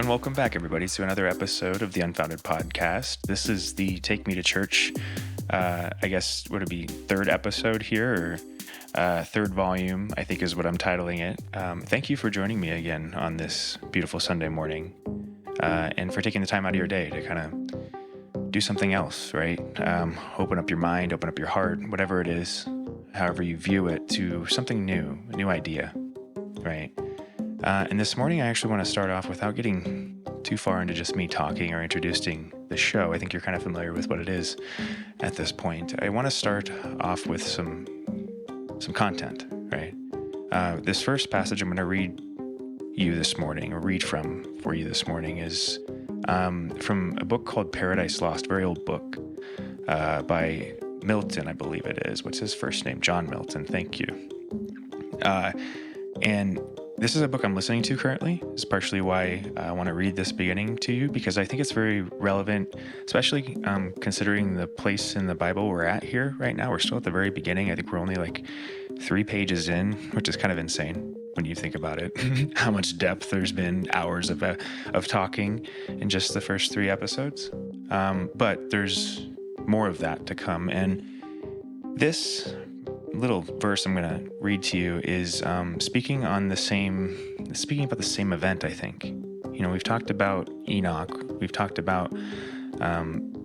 welcome back, everybody, to another episode of the Unfounded podcast. This is the Take Me to Church, I guess, would it be third episode here, or third volume, I think is what I'm titling it. Thank you for joining me again on this beautiful Sunday morning, and for taking the time out of your day to kind of do something else, right? Open up your mind, open up your heart, whatever it is, however you view it, to something new, a new idea, right? And this morning, I actually want to start off without getting too far into just me talking or introducing the show. I think you're kind of familiar with what it is at this point. I want to start off with some content, right? This first passage I'm going to read you this morning, or read from for you this morning, is from a book called Paradise Lost, very old book by Milton, I believe it is. What's his first name? John Milton. Thank you. And this is a book I'm listening to currently. It's partially why I want to read this beginning to you, because I think it's very relevant, especially considering the place in the Bible we're at here right now. We're still at the very beginning. I think we're only like 3 pages in, which is kind of insane when you think about it. How much depth there's been, hours of talking in just the first 3 episodes. But there's more of that to come. And this little verse I'm going to read to you is speaking about the same event, I think. You know, we've talked about Enoch, we've talked about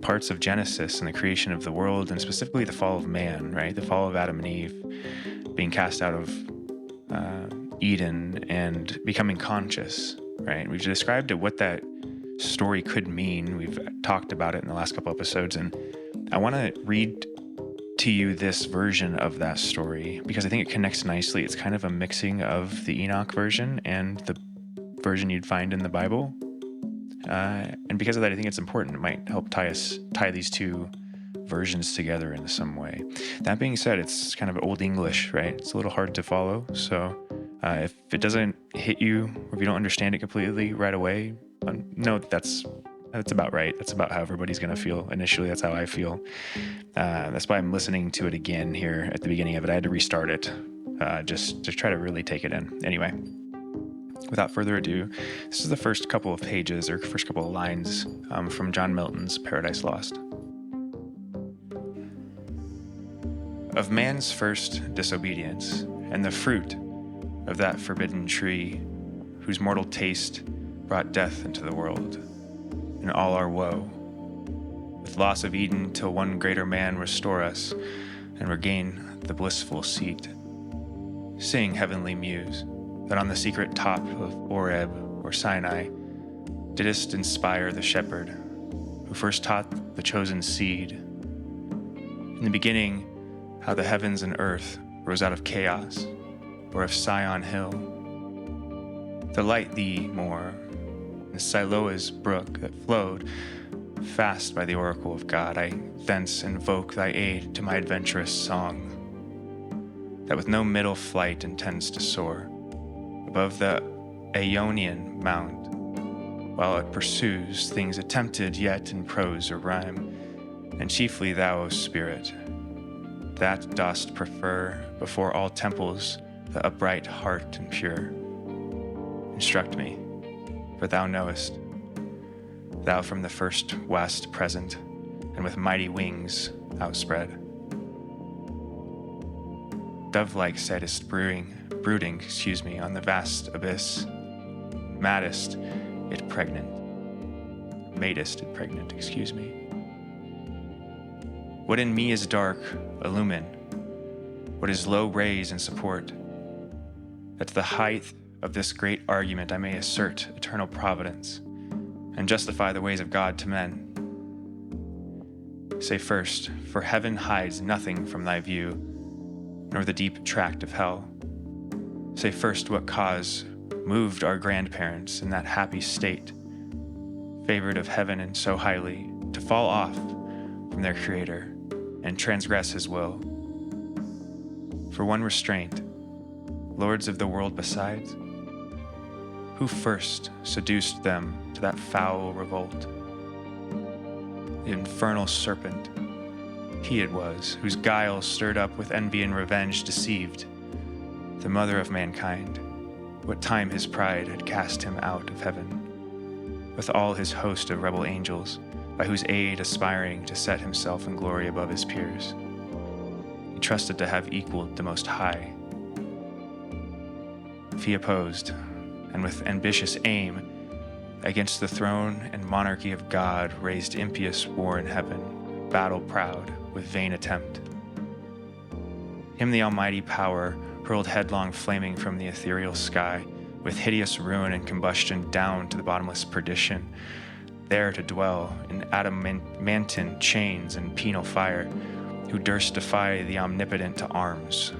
parts of Genesis and the creation of the world, and specifically the fall of man, right? The fall of Adam and Eve, being cast out of Eden and becoming conscious, right? We've described what that story could mean. We've talked about it in the last couple episodes, and I want to read to you this version of that story because I think it connects nicely. It's kind of a mixing of the Enoch version and the version you'd find in the Bible. And because of that, I think it's important. It might help tie these 2 versions together in some way. That being said, it's kind of Old English, right? It's a little hard to follow. So if it doesn't hit you, or if you don't understand it completely right away, no, that's about right. That's about how everybody's going to feel initially. That's how I feel. That's why I'm listening to it again here at the beginning of it. I had to restart it just to try to really take it in. Anyway, without further ado, this is the first couple of pages, or first couple of lines from John Milton's Paradise Lost. Of man's first disobedience, and the fruit of that forbidden tree, whose mortal taste brought death into the world, and all our woe, with loss of Eden, till one greater man restore us and regain the blissful seat. Sing, heavenly muse, that on the secret top of Oreb or Sinai didst inspire the shepherd, who first taught the chosen seed. In the beginning, how the heavens and earth rose out of chaos, or of Sion hill. Delight thee more, the Siloa's brook that flowed fast by the oracle of God, I thence invoke thy aid to my adventurous song, that with no middle flight intends to soar above the Aeonian mount, while it pursues things attempted yet in prose or rhyme, and chiefly thou, O Spirit, that dost prefer before all temples the upright heart and pure. Instruct me, for thou knowest, thou from the first wast present, and with mighty wings outspread. Dove-like saidst brooding, on the vast abyss, madest it pregnant, What in me is dark, illumine, what is low, raise and support, that to the height of this great argument I may assert eternal providence, and justify the ways of God to men. Say first, for heaven hides nothing from thy view, nor the deep tract of hell. Say first what cause moved our grandparents in that happy state, favored of heaven and so highly, to fall off from their Creator and transgress his will. For one restraint, lords of the world besides, who first seduced them to that foul revolt? The infernal serpent, he it was, whose guile stirred up with envy and revenge deceived the mother of mankind, what time his pride had cast him out of heaven. with all his host of rebel angels, by whose aid aspiring to set himself in glory above his peers. He trusted to have equaled the Most High. If he opposed, and with ambitious aim, against the throne and monarchy of God raised impious war in heaven, battle proud with vain attempt. Him the almighty power hurled headlong flaming from the ethereal sky, with hideous ruin and combustion down to the bottomless perdition, there to dwell in adamantine chains and penal fire, who durst defy the omnipotent to arms.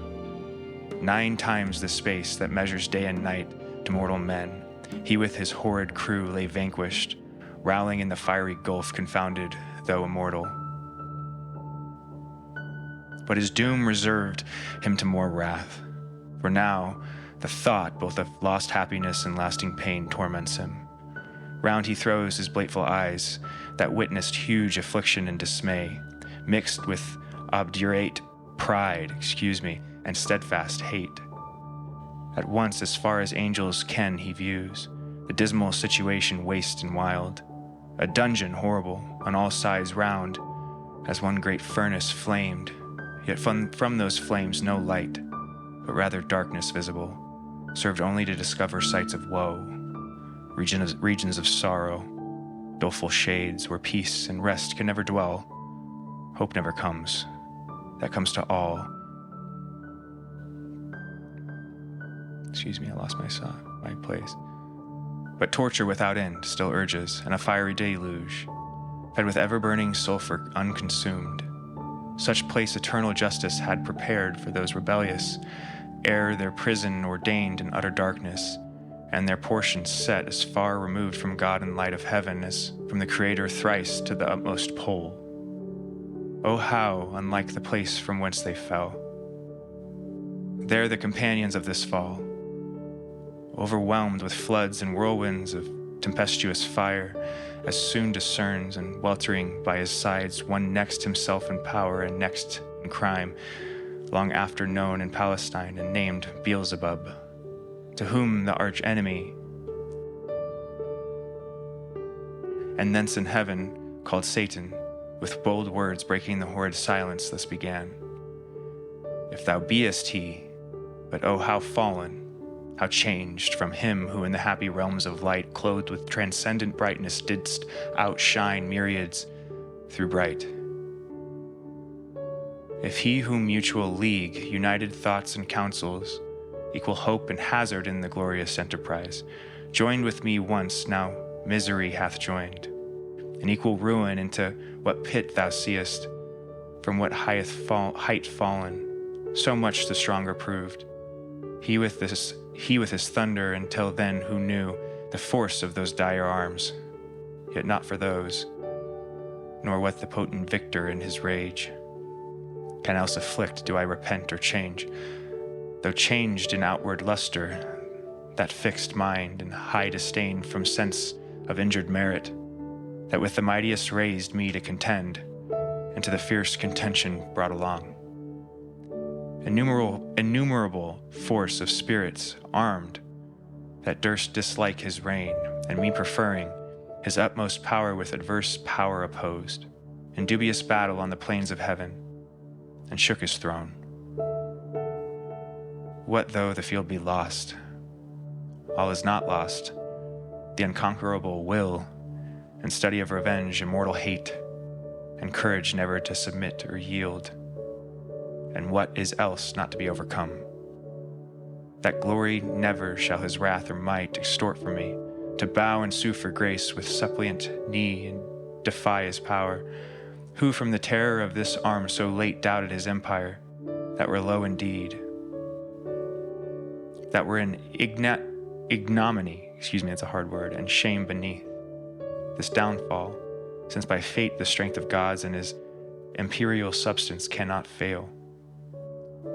9 times the space that measures day and night to mortal men, he with his horrid crew lay vanquished, rowling in the fiery gulf confounded, though immortal. But his doom reserved him to more wrath, for now the thought both of lost happiness and lasting pain torments him. Round he throws his blateful eyes, that witnessed huge affliction and dismay, mixed with obdurate pride, and steadfast hate. At once, as far as angels ken, he views the dismal situation waste and wild, a dungeon horrible on all sides round, as one great furnace flamed, yet from those flames no light, but rather darkness visible, served only to discover sights of woe, regions of sorrow, doleful shades where peace and rest can never dwell. Hope never comes, that comes to all. I lost my place. But torture without end still urges, and a fiery deluge, fed with ever-burning sulfur unconsumed. Such place eternal justice had prepared for those rebellious, ere their prison ordained in utter darkness, and their portion set as far removed from God and light of heaven as from the Creator thrice to the utmost pole. Oh, how unlike the place from whence they fell. There the companions of this fall, overwhelmed with floods and whirlwinds of tempestuous fire, as soon discerns, and weltering by his sides one next himself in power and next in crime, long after known in Palestine and named Beelzebub, to whom the arch enemy, and thence in heaven called Satan, with bold words breaking the horrid silence thus began: If thou beest he, but oh how fallen, how changed from him who in the happy realms of light, clothed with transcendent brightness, didst outshine myriads through bright. If he whom mutual league, united thoughts and counsels, equal hope and hazard in the glorious enterprise, joined with me once, now misery hath joined, an equal ruin into what pit thou seest, from what height fallen, so much the stronger proved. He with his thunder until then who knew the force of those dire arms, yet not for those, nor what the potent victor in his rage can else afflict do I repent or change, though changed in outward luster, that fixed mind and high disdain from sense of injured merit, that with the mightiest raised me to contend, and to the fierce contention brought along. Innumerable force of spirits armed, that durst dislike his reign, and me preferring, his utmost power with adverse power opposed, in dubious battle on the plains of heaven, and shook his throne. What though the field be lost? All is not lost. The unconquerable will, and study of revenge, immortal hate, and courage never to submit or yield, and what is else not to be overcome. That glory never shall his wrath or might extort from me, to bow and sue for grace with suppliant knee and defy his power, who from the terror of this arm so late doubted his empire, that were low indeed, that were in ignominy, it's a hard word, and shame beneath this downfall, since by fate the strength of gods and his imperial substance cannot fail.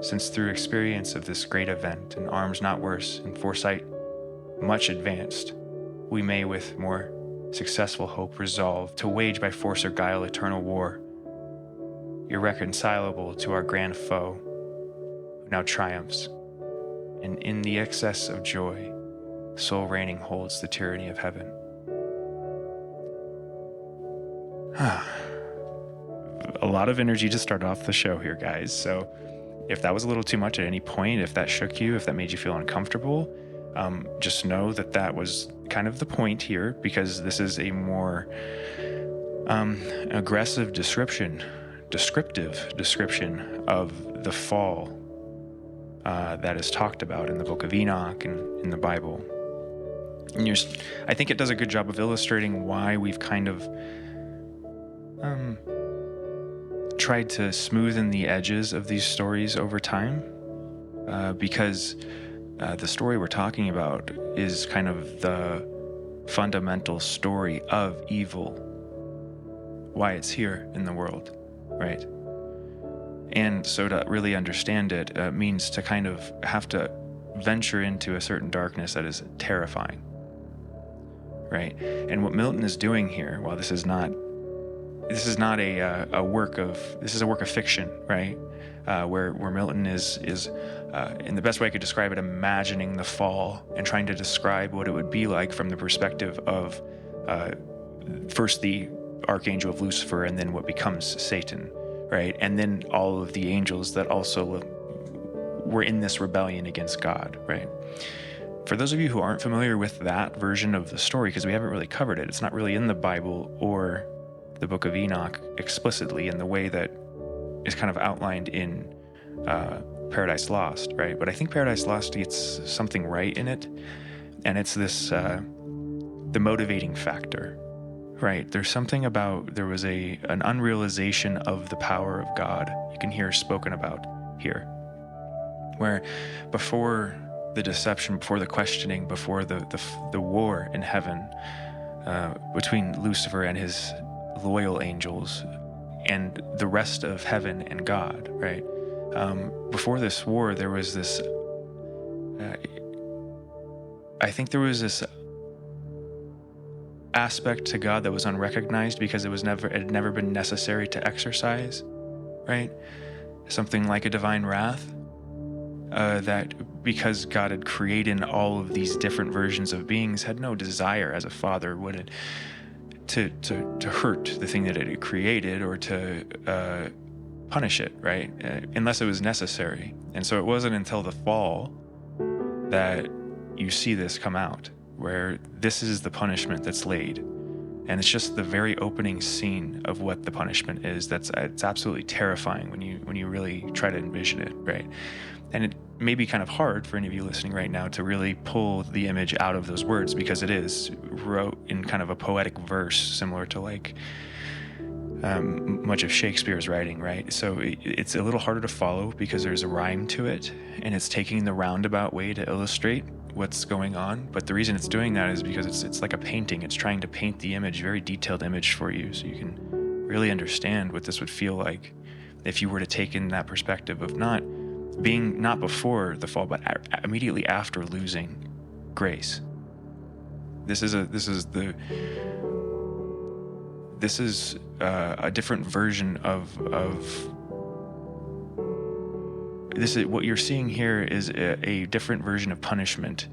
Since through experience of this great event, and arms not worse, and foresight much advanced, we may with more successful hope resolve to wage by force or guile eternal war, irreconcilable to our grand foe, who now triumphs, and in the excess of joy, sole reigning holds the tyranny of heaven. A lot of energy to start off the show here, guys. So if that was a little too much at any point, if that shook you, if that made you feel uncomfortable, just know that that was kind of the point here, because this is a more aggressive descriptive description of the fall that is talked about in the book of Enoch and in the Bible. And I think it does a good job of illustrating why we've kind of tried to smoothen the edges of these stories over time, because the story we're talking about is kind of the fundamental story of evil, why it's here in the world, right? And so to really understand it means to kind of have to venture into a certain darkness that is terrifying, right? And what Milton is doing here, while this is a work of fiction, right? Where Milton is in the best way I could describe it, imagining the fall and trying to describe what it would be like from the perspective of first the archangel of Lucifer, and then what becomes Satan, right? And then all of the angels that also were in this rebellion against God, right? For those of you who aren't familiar with that version of the story, because we haven't really covered it, it's not really in the Bible or the book of Enoch explicitly in the way that is kind of outlined in Paradise Lost, right? But I think Paradise Lost gets something right in it, and it's this the motivating factor, right? There's something about, there was an unrealization of the power of God you can hear spoken about here, where before the deception, before the questioning, before the war in heaven between Lucifer and his loyal angels and the rest of heaven and God, right? Before this war, there was this, I think there was this aspect to God that was unrecognized because it had never been necessary to exercise, right? Something like a divine wrath, that because God had created all of these different versions of beings, had no desire as a father would it to hurt the thing that it had created, or to punish it, right? Unless it was necessary. And so it wasn't until the fall that you see this come out, where this is the punishment that's laid. And it's just the very opening scene of what the punishment is. It's absolutely terrifying when you really try to envision it, right? And it may be kind of hard for any of you listening right now to really pull the image out of those words, because it is wrote in kind of a poetic verse, similar to like much of Shakespeare's writing, right? So it's a little harder to follow because there's a rhyme to it, and it's taking the roundabout way to illustrate what's going on. But the reason it's doing that is because it's like a painting. It's trying to paint the image, very detailed image for you, so you can really understand what this would feel like if you were to take in that perspective of not before the fall, but immediately after losing grace. This is a different version of this. Is what you're seeing here is a different version of punishment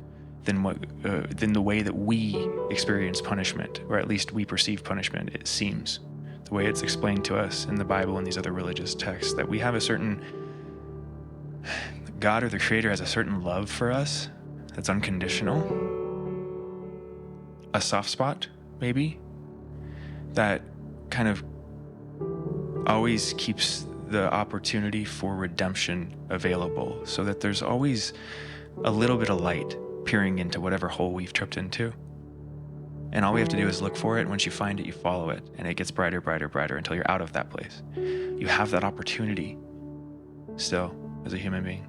than the way that we experience punishment, or at least we perceive punishment. It seems the way it's explained to us in the Bible and these other religious texts, that we have a certain God, or the Creator, has a certain love for us that's unconditional, a soft spot maybe that kind of always keeps the opportunity for redemption available, so that there's always a little bit of light peering into whatever hole we've tripped into. And all we have to do is look for it. Once you find it, you follow it, and it gets brighter, brighter, brighter until you're out of that place. You have that opportunity still as a human being.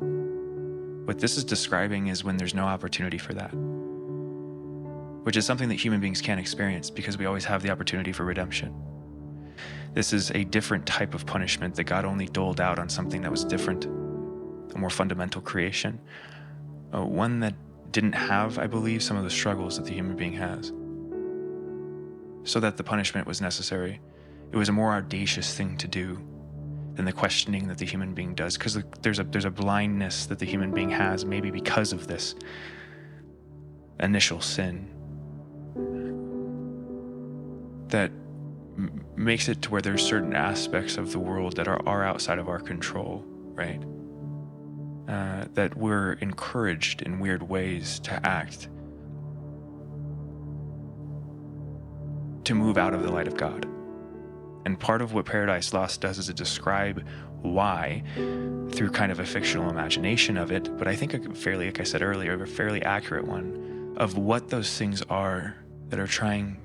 What this is describing is when there's no opportunity for that, which is something that human beings can't experience because we always have the opportunity for redemption. This is a different type of punishment that God only doled out on something that was different, a more fundamental creation, one that didn't have, I believe, some of the struggles that the human being has, so that the punishment was necessary. It was a more audacious thing to do than the questioning that the human being does, because there's a blindness that the human being has, maybe because of this initial sin, that makes it to where there's certain aspects of the world that are outside of our control, right? That we're encouraged in weird ways to act, to move out of the light of God. And part of what Paradise Lost does is to describe why through kind of a fictional imagination of it, but I think like I said earlier, a fairly accurate one of what those things are that are trying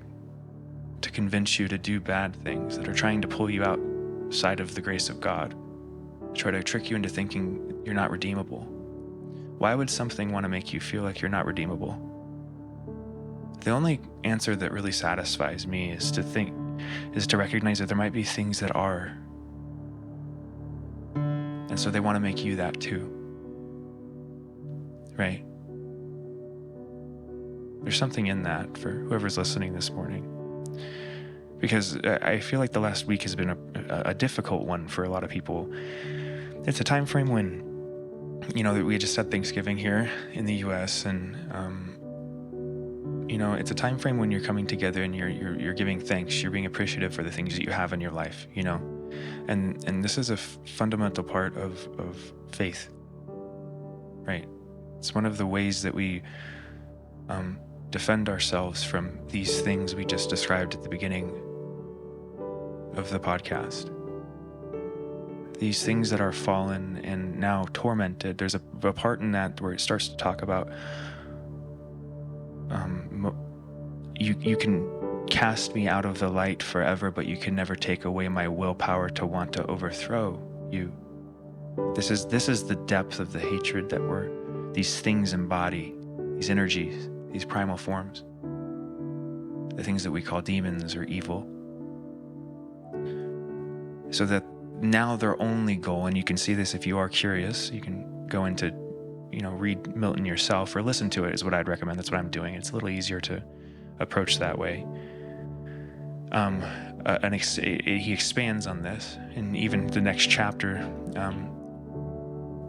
to convince you to do bad things, that are trying to pull you outside of the grace of God, try to trick you into thinking you're not redeemable. Why would something want to make you feel like you're not redeemable? The only answer that really satisfies me is to recognize that there might be things that are. And so they want to make you that too. Right? There's something in that for whoever's listening this morning. Because I feel like the last week has been a difficult one for a lot of people. It's a time frame when, we just had Thanksgiving here in the U.S. and, it's a time frame when you're coming together and you're giving thanks, you're being appreciative for the things that you have in your life, and this is a fundamental part of faith, right? It's one of the ways that we defend ourselves from these things we just described at the beginning of the podcast. These things that are fallen and now tormented. There's a part in that where it starts to talk about you can cast me out of the light forever, but you can never take away my willpower to want to overthrow you. This is the depth of the hatred that these things embody, these energies, these primal forms, the things that we call demons or evil. So that now their only goal, and you can see this if you are curious, you can go into, read Milton yourself or listen to it is what I'd recommend. That's what I'm doing. It's a little easier to approach that way. He expands on this, and even the next chapter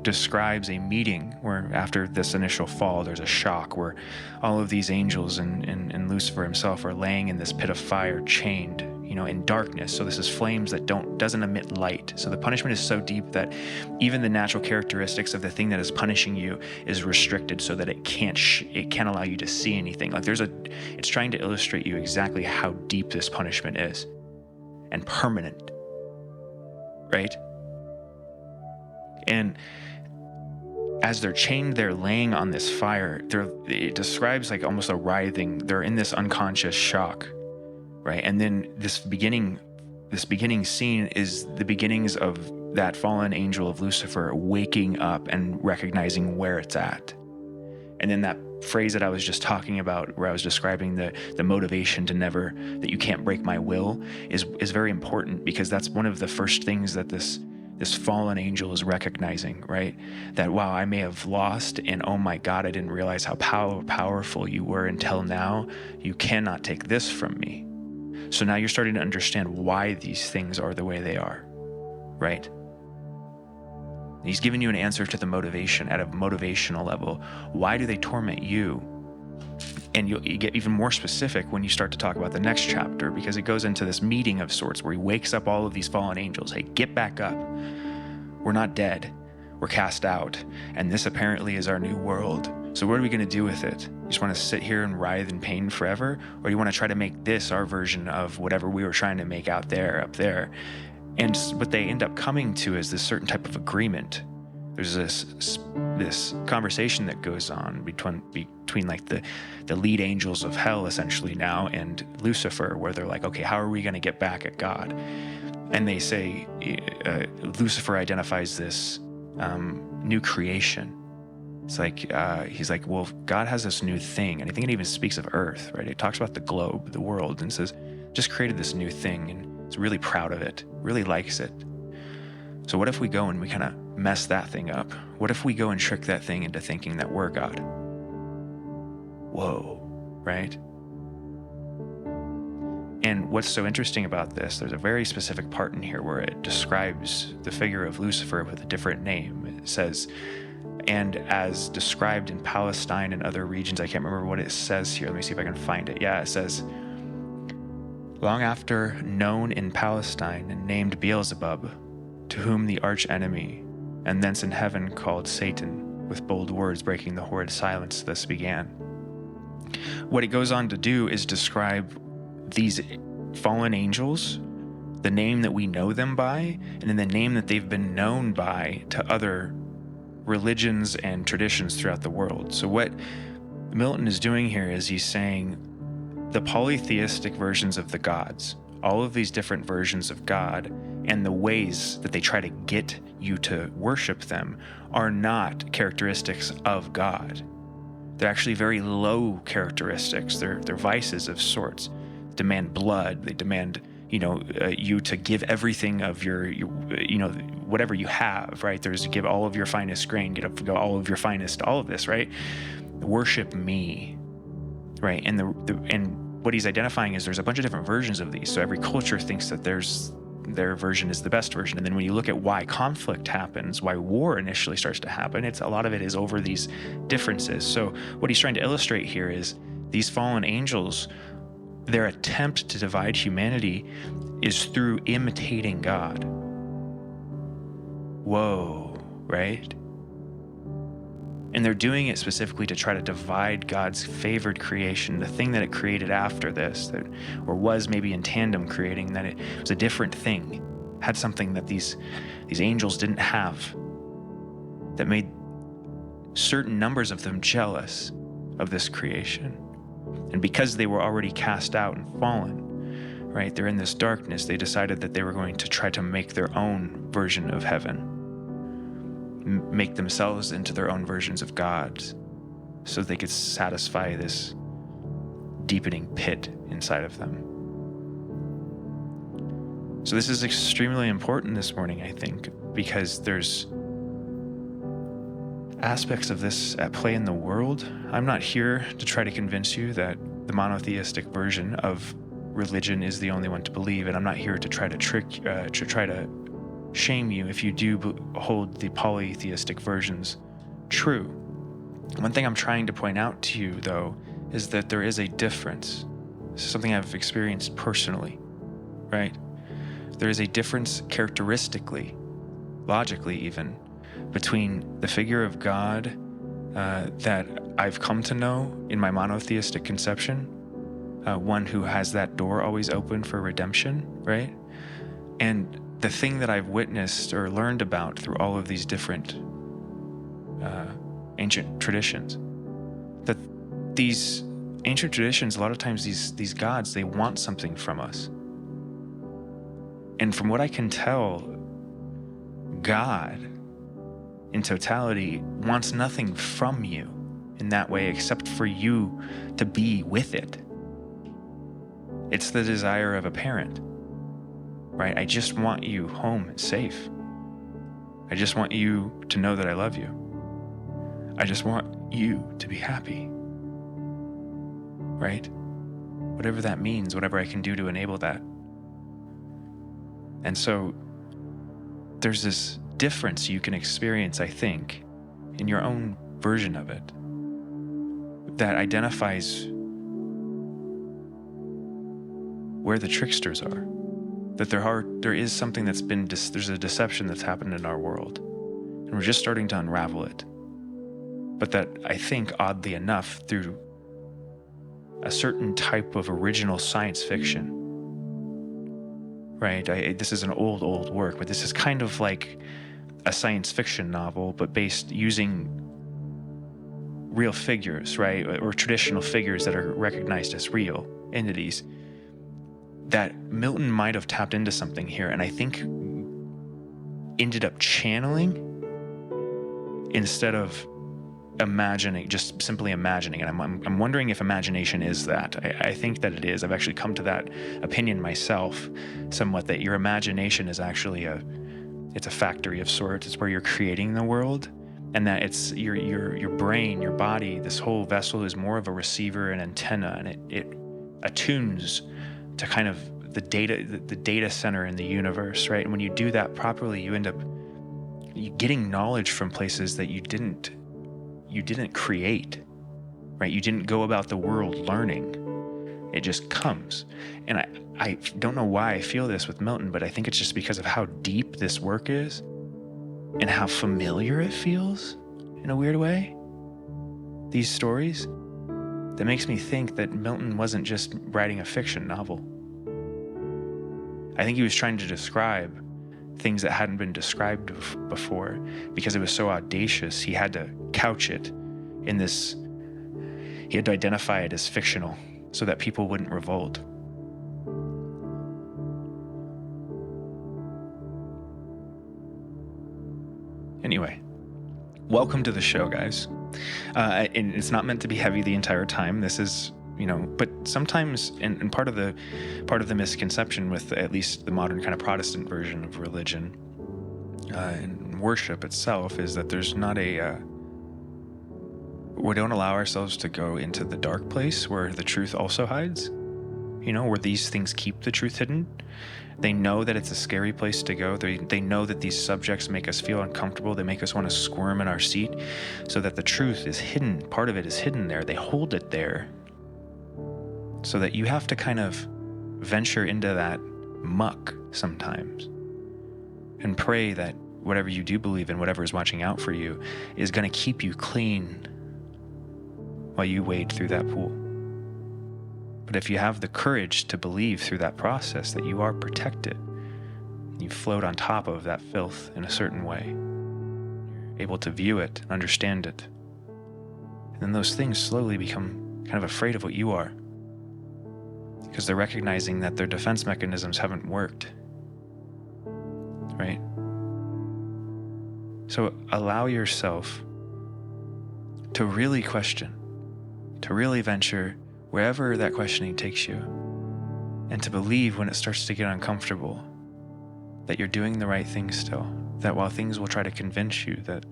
describes a meeting where after this initial fall, there's a shock where all of these angels and Lucifer himself are laying in this pit of fire, chained, in darkness. So this is flames that doesn't emit light. So the punishment is so deep that even the natural characteristics of the thing that is punishing you is restricted so that it can't allow you to see anything. Like it's trying to illustrate you exactly how deep this punishment is and permanent, right? And as they're chained, they're laying on this fire. It describes like almost a writhing. They're in this unconscious shock, right? And then this beginning scene is the beginnings of that fallen angel of Lucifer waking up and recognizing where it's at. And then that phrase that I was just talking about, where I was describing the motivation that you can't break my will, is very important, because that's one of the first things that this fallen angel is recognizing, right? That, wow, I may have lost, and oh my God, I didn't realize how powerful you were until now. You cannot take this from me. So now you're starting to understand why these things are the way they are, right? He's giving you an answer to the motivation at a motivational level. Why do they torment you? And you get even more specific when you start to talk about the next chapter, because it goes into this meeting of sorts where he wakes up all of these fallen angels. Hey, get back up. We're not dead. We're cast out. And this apparently is our new world. So what are we going to do with it? You just want to sit here and writhe in pain forever? Or you want to try to make this our version of whatever we were trying to make up there? And what they end up coming to is this certain type of agreement. There's this conversation that goes on between like the lead angels of hell essentially now and Lucifer, where they're like, okay, how are we going to get back at God? And they say, Lucifer identifies this new creation. It's like, he's like, well, God has this new thing. And I think it even speaks of earth, right? It talks about the globe, the world, and says, just created this new thing. And it's really proud of it, really likes it. So what if we go and we kind of mess that thing up? What if we go and trick that thing into thinking that we're God? Whoa, right? And what's so interesting about this, there's a very specific part in here where it describes the figure of Lucifer with a different name. It says, and as described in Palestine and other regions, I can't remember what it says here. Let me see if I can find it. Yeah, it says, long after known in Palestine and named Beelzebub, to whom the arch enemy, and thence in heaven called Satan, with bold words breaking the horrid silence thus began. What it goes on to do is describe these fallen angels, the name that we know them by, and then the name that they've been known by to other religions and traditions throughout the world. So what Milton is doing here is he's saying the polytheistic versions of the gods, all of these different versions of God, and the ways that they try to get you to worship them are not characteristics of God. They're actually very low characteristics. They're vices of sorts. They demand blood. They demand, you to give everything of your whatever you have, right? There's give all of your finest grain, give all of your finest, all of this, right? Worship me, right? And and what he's identifying is there's a bunch of different versions of these. So every culture thinks that their version is the best version. And then when you look at why conflict happens, why war initially starts to happen, a lot of it is over these differences. So what he's trying to illustrate here is these fallen angels, their attempt to divide humanity is through imitating God. Whoa, right? And they're doing it specifically to try to divide God's favored creation, the thing that it created after this, or was maybe in tandem creating, that it was a different thing, had something that these angels didn't have, that made certain numbers of them jealous of this creation. And because they were already cast out and fallen, right, they're in this darkness, they decided that they were going to try to make their own version of heaven, make themselves into their own versions of gods, so they could satisfy this deepening pit inside of them. So this is extremely important this morning, I think, because there's aspects of this at play in the world. I'm not here to try to convince you that the monotheistic version of religion is the only one to believe, and I'm not here to try to try to shame you if you do hold the polytheistic versions true. One thing I'm trying to point out to you, though, is that there is a difference. This is something I've experienced personally, right? There is a difference characteristically, logically even, between the figure of God that I've come to know in my monotheistic conception, one who has that door always open for redemption, right? And the thing that I've witnessed or learned about through all of these different ancient traditions, that these ancient traditions, a lot of times these gods, they want something from us. And from what I can tell, God in totality wants nothing from you in that way except for you to be with it. It's the desire of a parent, right? I just want you home and safe. I just want you to know that I love you. I just want you to be happy, right? Whatever that means, whatever I can do to enable that. And so there's this difference you can experience, I think, in your own version of it that identifies where the tricksters are. That there is something that's been, there's a deception that's happened in our world, and we're just starting to unravel it. But that I think, oddly enough, through a certain type of original science fiction, right? This is an old work, but this is kind of like a science fiction novel, but based using real figures, right? Or traditional figures that are recognized as real entities. That Milton might have tapped into something here, and I think ended up channeling instead of imagining, just simply imagining. And I'm wondering if imagination is that. I think that it is. I've actually come to that opinion myself somewhat, that your imagination is actually it's a factory of sorts. It's where you're creating the world, and that it's your brain, your body, this whole vessel is more of a receiver and antenna, and it attunes to kind of the data center in the universe, right? And when you do that properly, you end up getting knowledge from places that you didn't create, right? You didn't go about the world learning, It just comes. And I don't know why I feel this with Milton, but I think it's just because of how deep this work is and how familiar it feels in a weird way. These stories, that makes me think that Milton wasn't just writing a fiction novel. I think he was trying to describe things that hadn't been described before. Because it was so audacious, he had to couch it in this, he had to identify it as fictional so that people wouldn't revolt. Anyway, welcome to the show, guys. And it's not meant to be heavy the entire time. This is, but sometimes, and part of the misconception with at least the modern kind of Protestant version of religion and worship itself is that there's not we don't allow ourselves to go into the dark place where the truth also hides, where these things keep the truth hidden. They know that it's a scary place to go. They know that these subjects make us feel uncomfortable. They make us want to squirm in our seat, so that the truth is hidden. Part of it is hidden there. They hold it there so that you have to kind of venture into that muck sometimes and pray that whatever you do believe in, whatever is watching out for you, is going to keep you clean while you wade through that pool. But if you have the courage to believe through that process that you are protected, you float on top of that filth in a certain way, you're able to view it, understand it, and then those things slowly become kind of afraid of what you are, because they're recognizing that their defense mechanisms haven't worked, right? So allow yourself to really question, to really venture wherever that questioning takes you, and to believe when it starts to get uncomfortable that you're doing the right thing still, that while things will try to convince you that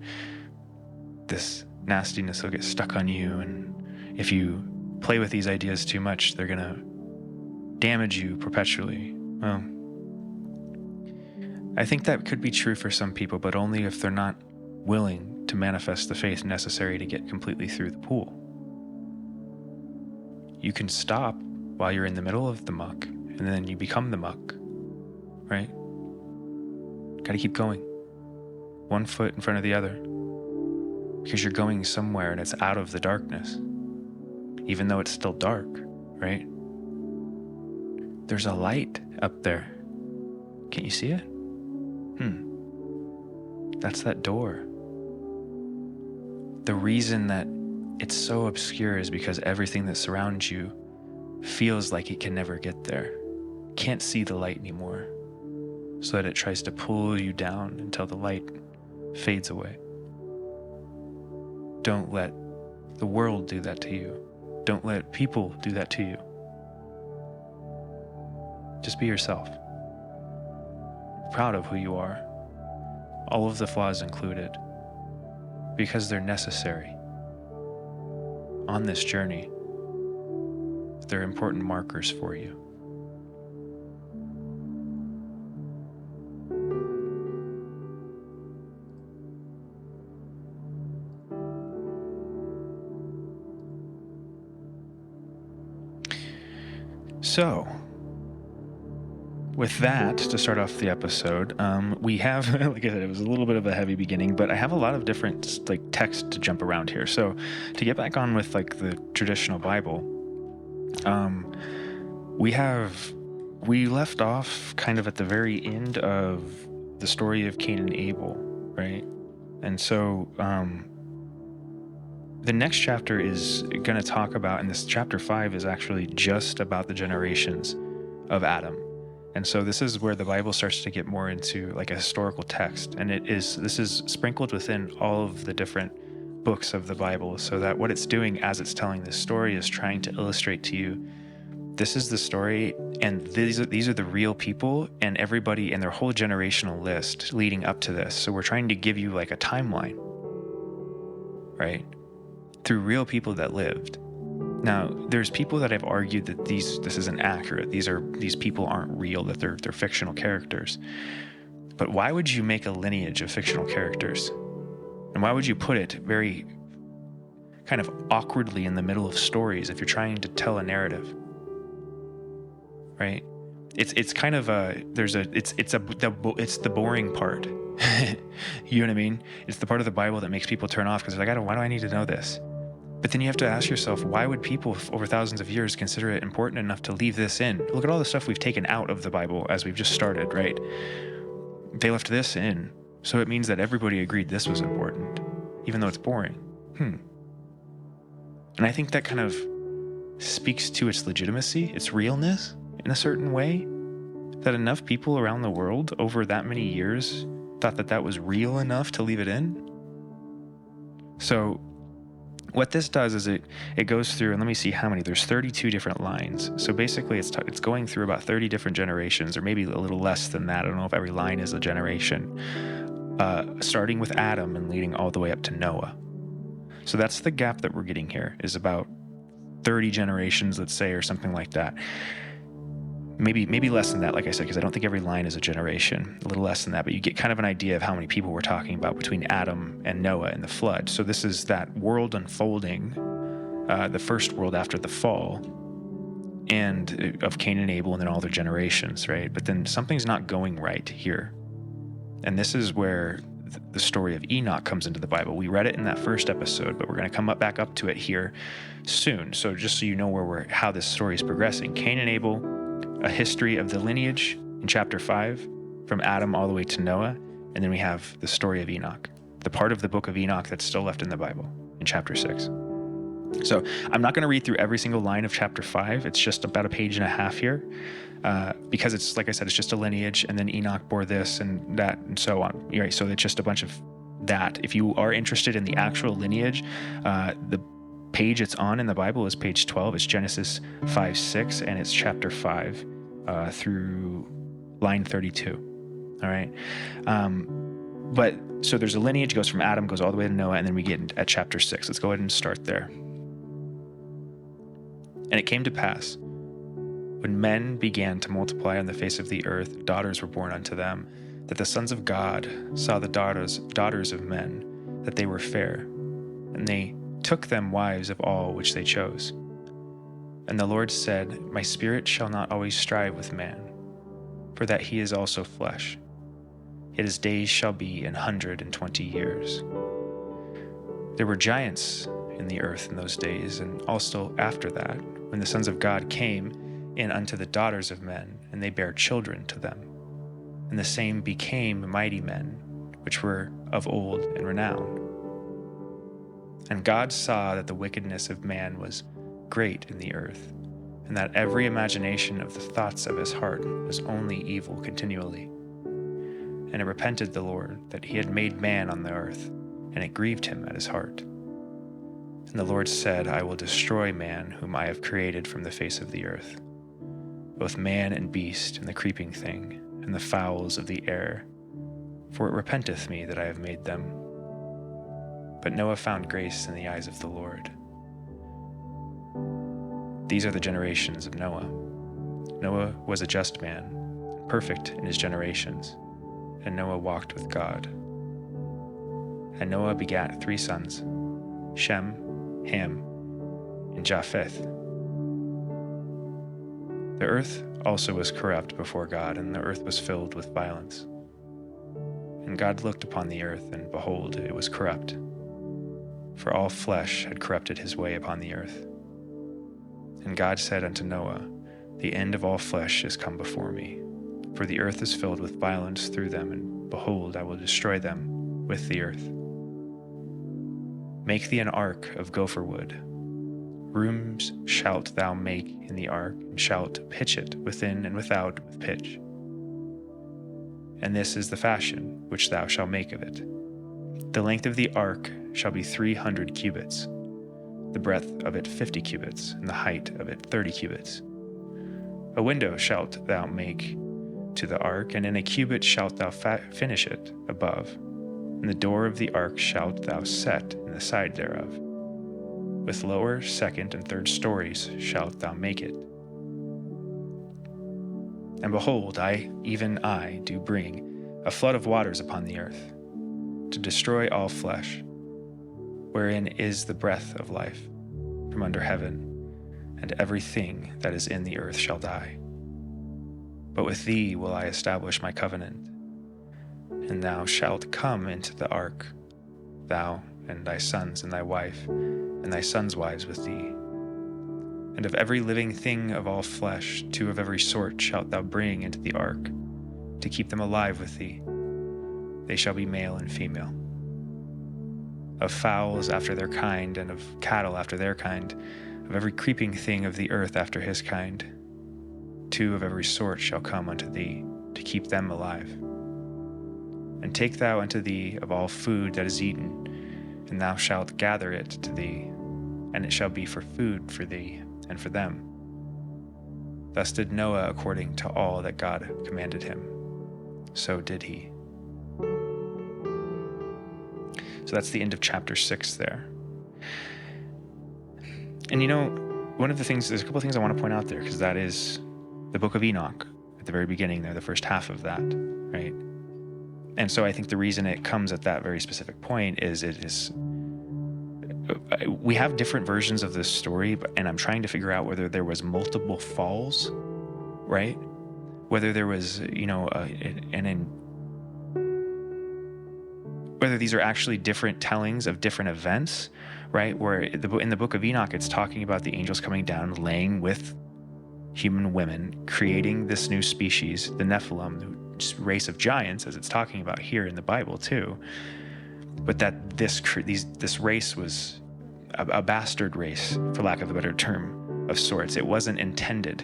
this nastiness will get stuck on you, and if you play with these ideas too much, they're going to damage you perpetually. Well, I think that could be true for some people, but only if they're not willing to manifest the faith necessary to get completely through the pool. You can stop while you're in the middle of the muck, and then you become the muck, right? Gotta keep going. One foot in front of the other. Because you're going somewhere and it's out of the darkness. Even though it's still dark, right? There's a light up there. Can't you see it? That's that door. The reason that it's so obscure is because everything that surrounds you feels like it can never get there. Can't see the light anymore. So that it tries to pull you down until the light fades away. Don't let the world do that to you. Don't let people do that to you. Just be yourself. Proud of who you are. All of the flaws included. Because they're necessary. On this journey, they're important markers for you. So, with that, to start off the episode, we have, like I said, it was a little bit of a heavy beginning, but I have a lot of different text to jump around here. So to get back on with the traditional Bible, we left off kind of at the very end of the story of Cain and Abel, right? And so the next chapter is going to talk about, and this chapter 5 is actually just about the generations of Adam. And so this is where the Bible starts to get more into a historical text. And this is sprinkled within all of the different books of the Bible, so that what it's doing as it's telling this story is trying to illustrate to you, this is the story, and these are the real people, and everybody and their whole generational list leading up to this. So we're trying to give you a timeline, right? Through real people that lived. Now, there's people that have argued that this isn't accurate. These people aren't real, that they're fictional characters. But why would you make a lineage of fictional characters? And why would you put it very kind of awkwardly in the middle of stories if you're trying to tell a narrative? right? It's kind of it's the boring part. You know what I mean? It's the part of the Bible that makes people turn off because they're like, why do I need to know this? But then you have to ask yourself, why would people over thousands of years consider it important enough to leave this in? Look at all the stuff we've taken out of the Bible as we've just started, right? They left this in. So it means that everybody agreed this was important, even though it's boring. And I think that kind of speaks to its legitimacy, its realness in a certain way, that enough people around the world over that many years thought that that was real enough to leave it in. So what this does is it goes through, and let me see how many, there's 32 different lines. So basically it's going through about 30 different generations, or maybe a little less than that. I don't know if every line is a generation, starting with Adam and leading all the way up to Noah. So that's the gap that we're getting here, is about 30 generations, let's say, or something like that. Maybe less than that, like I said, because I don't think every line is a generation, a little less than that, but you get kind of an idea of how many people we're talking about between Adam and Noah and the flood. So this is that world unfolding, the first world after the fall, and of Cain and Abel, and then all their generations, right? But then something's not going right here. And this is where the story of Enoch comes into the Bible. We read it in that first episode, but we're going to come back up to it here soon. So just so you know how this story is progressing. Cain and Abel, a history of the lineage in chapter 5, from Adam all the way to Noah. And then we have the story of Enoch, the part of the book of Enoch that's still left in the Bible in chapter 6. So I'm not going to read through every single line of chapter 5. It's just about a page and a half here, because it's, like I said, it's just a lineage, and then Enoch bore this and that and so on. Right? So it's just a bunch of that. If you are interested in the actual lineage, the page it's on in the Bible is page 12. It's Genesis 5:6, and it's chapter 5 through line 32. All right. But so there's a lineage, goes from Adam, goes all the way to Noah, and then we get at chapter 6. Let's go ahead and start there. And it came to pass, when men began to multiply on the face of the earth, daughters were born unto them, that the sons of God saw the daughters of men, that they were fair, and they took them wives of all which they chose. And the Lord said, My spirit shall not always strive with man, for that he is also flesh. Yet his days shall be 120 years. There were giants in the earth in those days, and also after that, when the sons of God came in unto the daughters of men, and they bare children to them. And the same became mighty men, which were of old and renowned. And God saw that the wickedness of man was great in the earth, and that every imagination of the thoughts of his heart was only evil continually. And it repented the Lord that he had made man on the earth, and it grieved him at his heart. And the Lord said, I will destroy man whom I have created from the face of the earth, both man and beast, and the creeping thing, and the fowls of the air, for it repenteth me that I have made them. But Noah found grace in the eyes of the Lord. These are the generations of Noah. Noah was a just man, perfect in his generations, and Noah walked with God. And Noah begat 3 sons, Shem, Ham, and Japheth. The earth also was corrupt before God, and the earth was filled with violence. And God looked upon the earth, and behold, it was corrupt, for all flesh had corrupted his way upon the earth. And God said unto Noah, The end of all flesh is come before me, for the earth is filled with violence through them, and behold, I will destroy them with the earth. Make thee an ark of gopher wood. Rooms shalt thou make in the ark, and shalt pitch it within and without with pitch. And this is the fashion which thou shalt make of it. The length of the ark shall be 300 cubits, the breadth of it 50 cubits, and the height of it 30 cubits. A window shalt thou make to the ark, and in a cubit shalt thou finish it above. And the door of the ark shalt thou set in the side thereof. With lower, second, and third stories shalt thou make it. And behold, I, even I, do bring a flood of waters upon the earth, to destroy all flesh, wherein is the breath of life from under heaven, and everything that is in the earth shall die. but with thee will I establish my covenant. And thou shalt come into the ark, thou and thy sons and thy wife, and thy sons' wives with thee. And of every living thing of all flesh, 2 of every sort shalt thou bring into the ark, to keep them alive with thee. They shall be male and female. Of fowls after their kind, and of cattle after their kind, of every creeping thing of the earth after his kind, 2 of every sort shall come unto thee, to keep them alive. And take thou unto thee of all food that is eaten, and thou shalt gather it to thee, and it shall be for food for thee and for them. Thus did Noah according to all that God commanded him. So did he. So that's the end of chapter 6 there. And one of the things, there's a couple of things I want to point out there, because that is the book of Enoch at the very beginning there, the first half of that, right? And so I think the reason it comes at that very specific point is we have different versions of this story, and I'm trying to figure out whether there was multiple falls, right? Whether there was, whether these are actually different tellings of different events, right? Where in the book of Enoch, it's talking about the angels coming down, laying with human women, creating this new species, the Nephilim, the race of giants, as it's talking about here in the Bible too. But that this race was a bastard race, for lack of a better term, of sorts. It wasn't intended.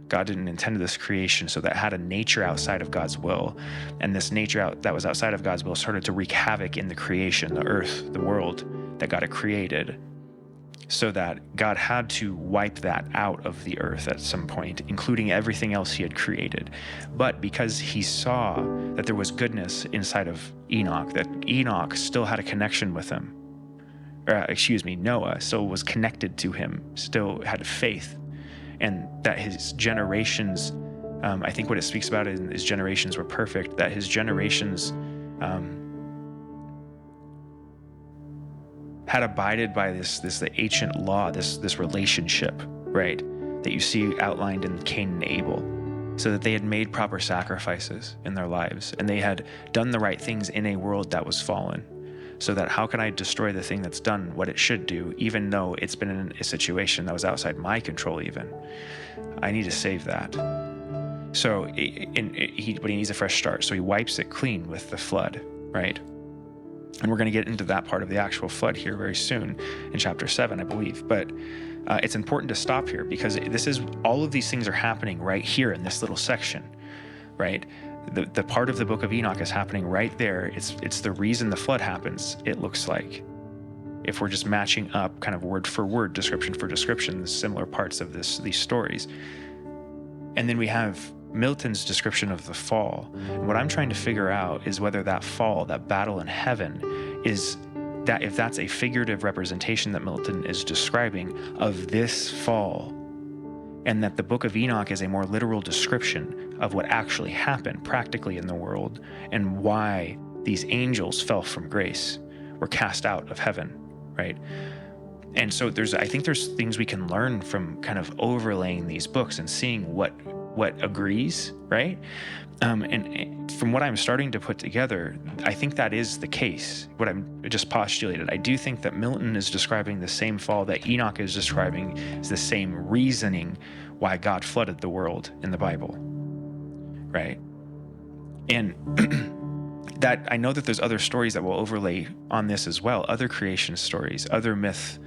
God didn't intend this creation, so that had a nature outside of God's will. And this nature that was outside of God's will started to wreak havoc in the creation, the earth, the world that God had created, so that God had to wipe that out of the earth at some point, including everything else he had created. But because he saw that there was goodness inside of Enoch, that Enoch still had a connection with him, Noah still was connected to him, still had faith, and that his generations, I think what it speaks about in his generations were perfect, that his generations had abided by this ancient law, this relationship, right, that you see outlined in Cain and Abel, so that they had made proper sacrifices in their lives, and they had done the right things in a world that was fallen, so that how can I destroy the thing that's done what it should do, even though it's been in a situation that was outside my control even. I need to save that. So, but he needs a fresh start, so he wipes it clean with the flood, right? And we're going to get into that part of the actual flood here very soon in chapter 7, I believe. But it's important to stop here, because all of these things are happening right here in this little section, right? The part of the book of Enoch is happening right there. It's the reason the flood happens, it looks like, if we're just matching up kind of word for word, description for description, the similar parts of these stories. And then we have Milton's description of the fall. And what I'm trying to figure out is whether that fall, that battle in heaven, is that if that's a figurative representation that Milton is describing of this fall, and that the book of Enoch is a more literal description of what actually happened practically in the world, and why these angels fell from grace, were cast out of heaven, right? And so I think there's things we can learn from kind of overlaying these books and seeing what agrees, right? And from what I'm starting to put together, I think that is the case, what I'm just postulated. I do think that Milton is describing the same fall that Enoch is describing as the same reasoning why God flooded the world in the Bible, right? And that I know that there's other stories that will overlay on this as well, other creation stories, other myths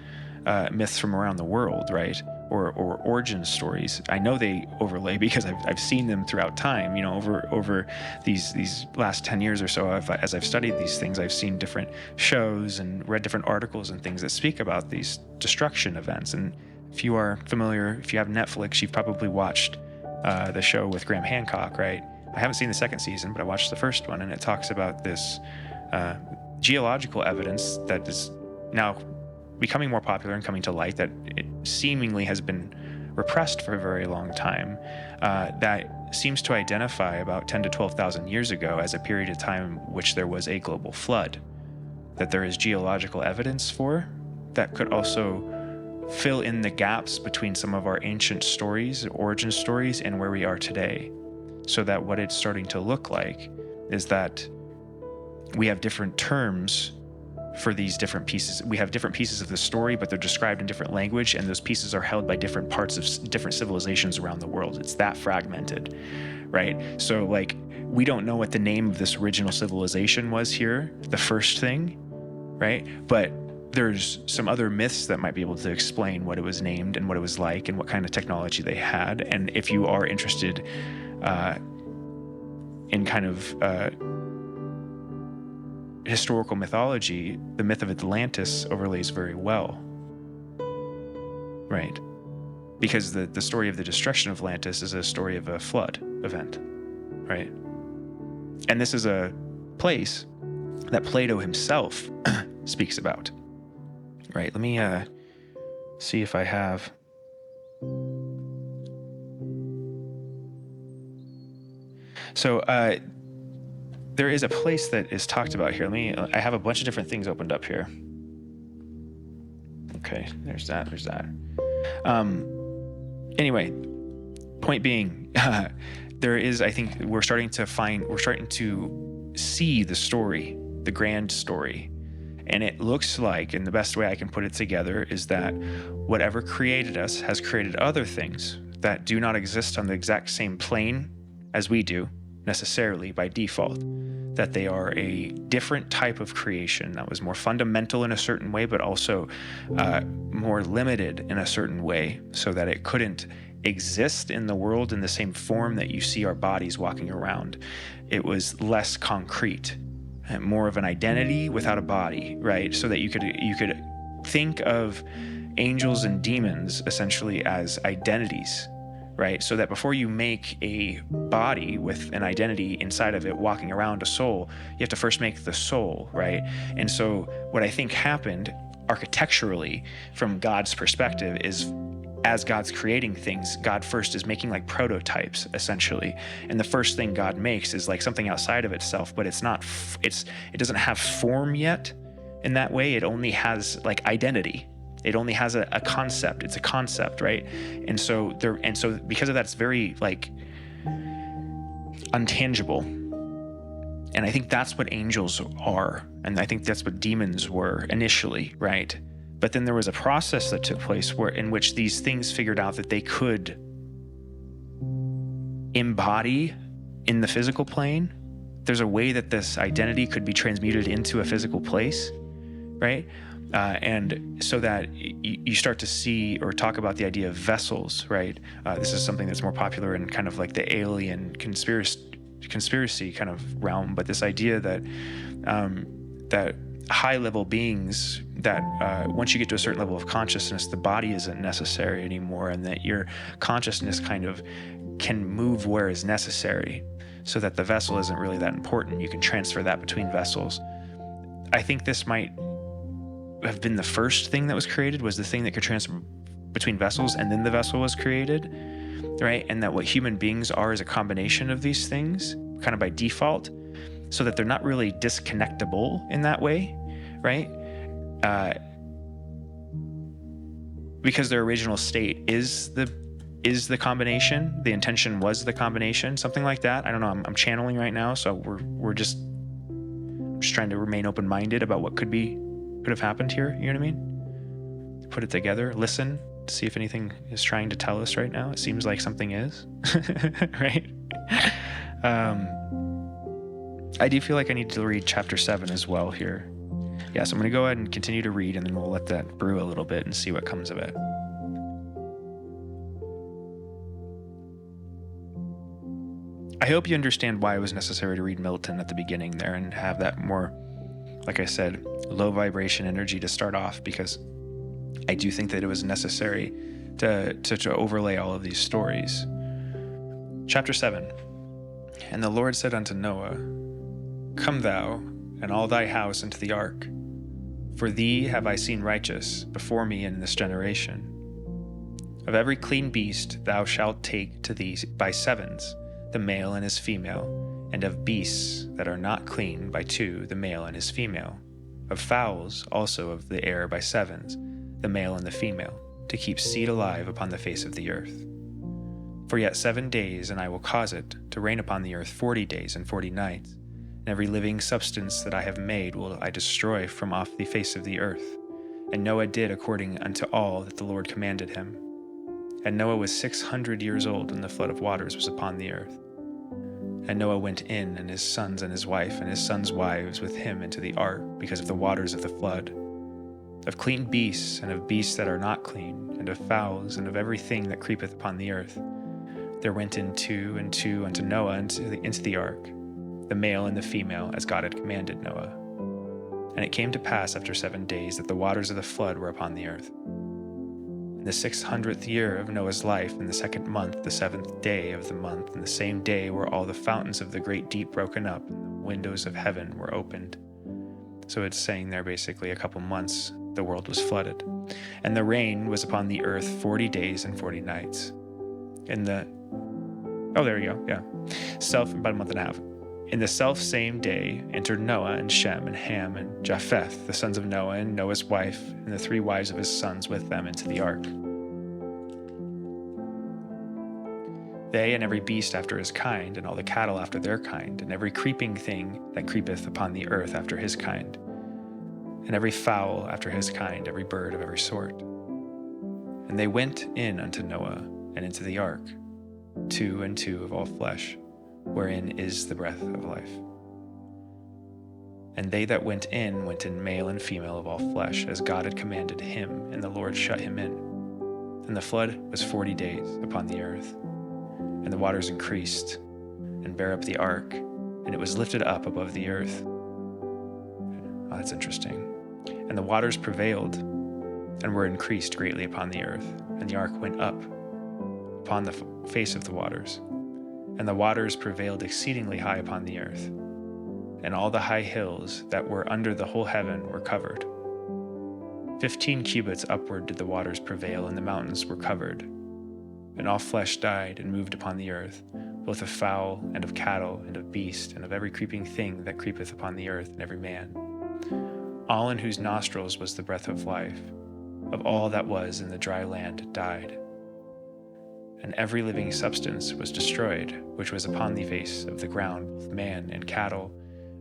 from around the world, right? Or origin stories. I know they overlay because I've seen them throughout time. Over these last 10 years or so, as I've studied these things, I've seen different shows and read different articles and things that speak about these destruction events. And if you are familiar, if you have Netflix, you've probably watched the show with Graham Hancock, right? I haven't seen the second season, but I watched the first one, and it talks about this geological evidence that is now becoming more popular and coming to light, that it seemingly has been repressed for a very long time, that seems to identify about 10 to 12,000 years ago as a period of time in which there was a global flood, that there is geological evidence for, that could also fill in the gaps between some of our ancient stories, origin stories, and where we are today. So that what it's starting to look like is that we have different terms for these different pieces. We have different pieces of the story, but they're described in different language, and those pieces are held by different parts of different civilizations around the world. It's that fragmented, right? So like, we don't know what the name of this original civilization was here, the first thing, right? But there's some other myths that might be able to explain what it was named and what it was like and what kind of technology they had. And if you are interested in kind of historical mythology, the myth of Atlantis overlays very well, right? Because the story of the destruction of Atlantis is a story of a flood event, right? And this is a place that Plato himself speaks about, right? Let me see if I have... So, there is a place that is talked about here. I have a bunch of different things opened up here. Okay, there's that. Anyway, point being, there is, I think we're starting to see the story, the grand story. And it looks like, and the best way I can put it together is that whatever created us has created other things that do not exist on the exact same plane as we do, necessarily by default, that they are a different type of creation that was more fundamental in a certain way, but also more limited in a certain way, so that it couldn't exist in the world in the same form that you see our bodies walking around. It was less concrete, and more of an identity without a body, right? So that you could think of angels and demons essentially as identities, right? So that before you make a body with an identity inside of it walking around, a soul, you have to first make the soul, right? And so what I think happened architecturally from God's perspective is, as God's creating things, God first is making like prototypes essentially. And the first thing God makes is like something outside of itself, but it doesn't have form yet in that way. It only has like identity. It only has a concept. It's a concept, right? And so because of that, it's very like untangible. And I think that's what angels are. And I think that's what demons were initially, right? But then there was a process that took place in which these things figured out that they could embody in the physical plane. There's a way that this identity could be transmuted into a physical place, right? And so that you start to see or talk about the idea of vessels, right? This is something that's more popular in kind of like the alien conspiracy kind of realm, but this idea that that high-level beings, that once you get to a certain level of consciousness, the body isn't necessary anymore, and that your consciousness kind of can move where is necessary, so that the vessel isn't really that important. You can transfer that between vessels. I think this might have been the first thing that was created, was the thing that could transfer between vessels, and then the vessel was created, right? And that what human beings are is a combination of these things, kind of by default, so that they're not really disconnectable in that way, right? Because their original state is the combination. The intention was the combination, something like that. I don't know. I'm channeling right now, so we're just trying to remain open-minded about what could have happened here. You know what I mean? Put it together, listen, see if anything is trying to tell us right now. It seems like something is, right? I do feel like I need to read chapter 7 as well here. Yeah, so I'm going to go ahead and continue to read, and then we'll let that brew a little bit and see what comes of it. I hope you understand why it was necessary to read Milton at the beginning there and have that more, like I said, low vibration energy to start off, because I do think that it was necessary to overlay all of these stories. Chapter 7. And the Lord said unto Noah, Come thou, and all thy house into the ark, for thee have I seen righteous before me in this generation. Of every clean beast thou shalt take to thee by sevens, the male and his female, and of beasts that are not clean by two, the male and his female. Of fowls also of the air by sevens, the male and the female, to keep seed alive upon the face of the earth. For yet 7 days, and I will cause it to rain upon the earth 40 days and 40 nights. And every living substance that I have made will I destroy from off the face of the earth. And Noah did according unto all that the Lord commanded him. And Noah was 600 years old when the flood of waters was upon the earth. And Noah went in, and his sons and his wife and his sons' wives with him into the ark, because of the waters of the flood. Of clean beasts, and of beasts that are not clean, and of fowls, and of everything that creepeth upon the earth. There went in two and two unto Noah into the ark, the male and the female, as God had commanded Noah. And it came to pass after 7 days that the waters of the flood were upon the earth. In the 600th year of Noah's life, in the 2nd month, the 7th day of the month, in the same day were all the fountains of the great deep broken up, and the windows of heaven were opened. So it's saying there basically a couple months the world was flooded. And the rain was upon the earth 40 days and 40 nights. There you go, yeah. About a month and a half. In the self-same day entered Noah and Shem and Ham and Japheth, the sons of Noah, and Noah's wife, and the 3 wives of his sons with them into the ark. They and every beast after his kind, and all the cattle after their kind, and every creeping thing that creepeth upon the earth after his kind, and every fowl after his kind, every bird of every sort. And they went in unto Noah and into the ark, 2 and 2 of all flesh, wherein is the breath of life. And they that went in male and female of all flesh, as God had commanded him, and the Lord shut him in. And the flood was 40 days upon the earth. And the waters increased, and bare up the ark, and it was lifted up above the earth. Oh, that's interesting. And the waters prevailed, and were increased greatly upon the earth, and the ark went up upon the face of the waters. And the waters prevailed exceedingly high upon the earth, and all the high hills that were under the whole heaven were covered. 15 cubits upward did the waters prevail, and the mountains were covered. And all flesh died and moved upon the earth, both of fowl and of cattle and of beast and of every creeping thing that creepeth upon the earth, and every man. All in whose nostrils was the breath of life, of all that was in the dry land died. And every living substance was destroyed, which was upon the face of the ground, both man and cattle,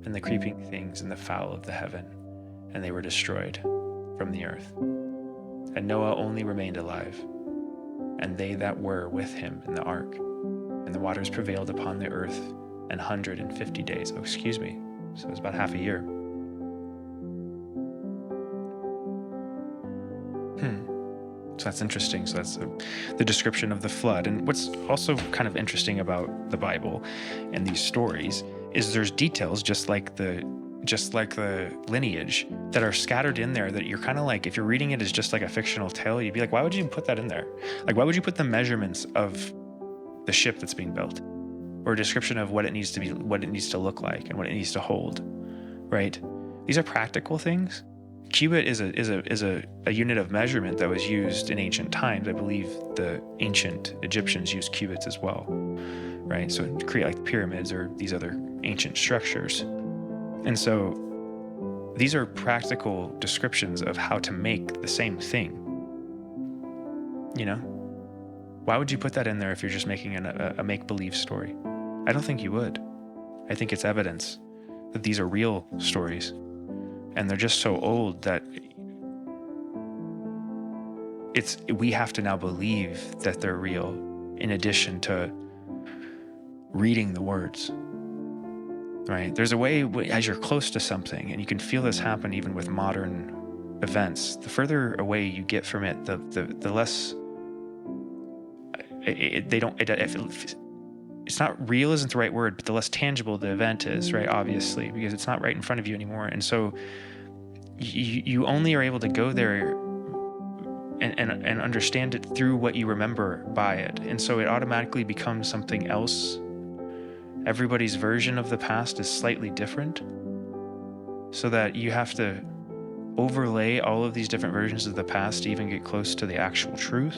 and the creeping things and the fowl of the heaven, and they were destroyed from the earth. And Noah only remained alive, and they that were with him in the ark. And the waters prevailed upon the earth 150 days. So it was about half a year. So that's interesting. So that's the description of the flood. And what's also kind of interesting about the Bible and these stories is there's details just like the lineage that are scattered in there that you're kind of like, if you're reading it as just like a fictional tale, you'd be like, why would you put that in there? Like, why would you put the measurements of the ship that's being built, or a description of what it needs to be, what it needs to look like, and what it needs to hold, right? These are practical things. Cubit is a unit of measurement that was used in ancient times. I believe the ancient Egyptians used cubits as well, right? So to create like the pyramids or these other ancient structures. And so these are practical descriptions of how to make the same thing. You know? Why would you put that in there if you're just making a make-believe story? I don't think you would. I think it's evidence that these are real stories. And they're just so old that we have to now believe that they're real in addition to reading the words. Right? There's a way, as you're close to something, and you can feel this happen even with modern events, the further away you get from it, the less it's not real isn't the right word, but the less tangible the event is, right? Obviously, because it's not right in front of you anymore. And so you only are able to go there and understand it through what you remember by it. And so it automatically becomes something else. Everybody's version of the past is slightly different, so that you have to overlay all of these different versions of the past to even get close to the actual truth.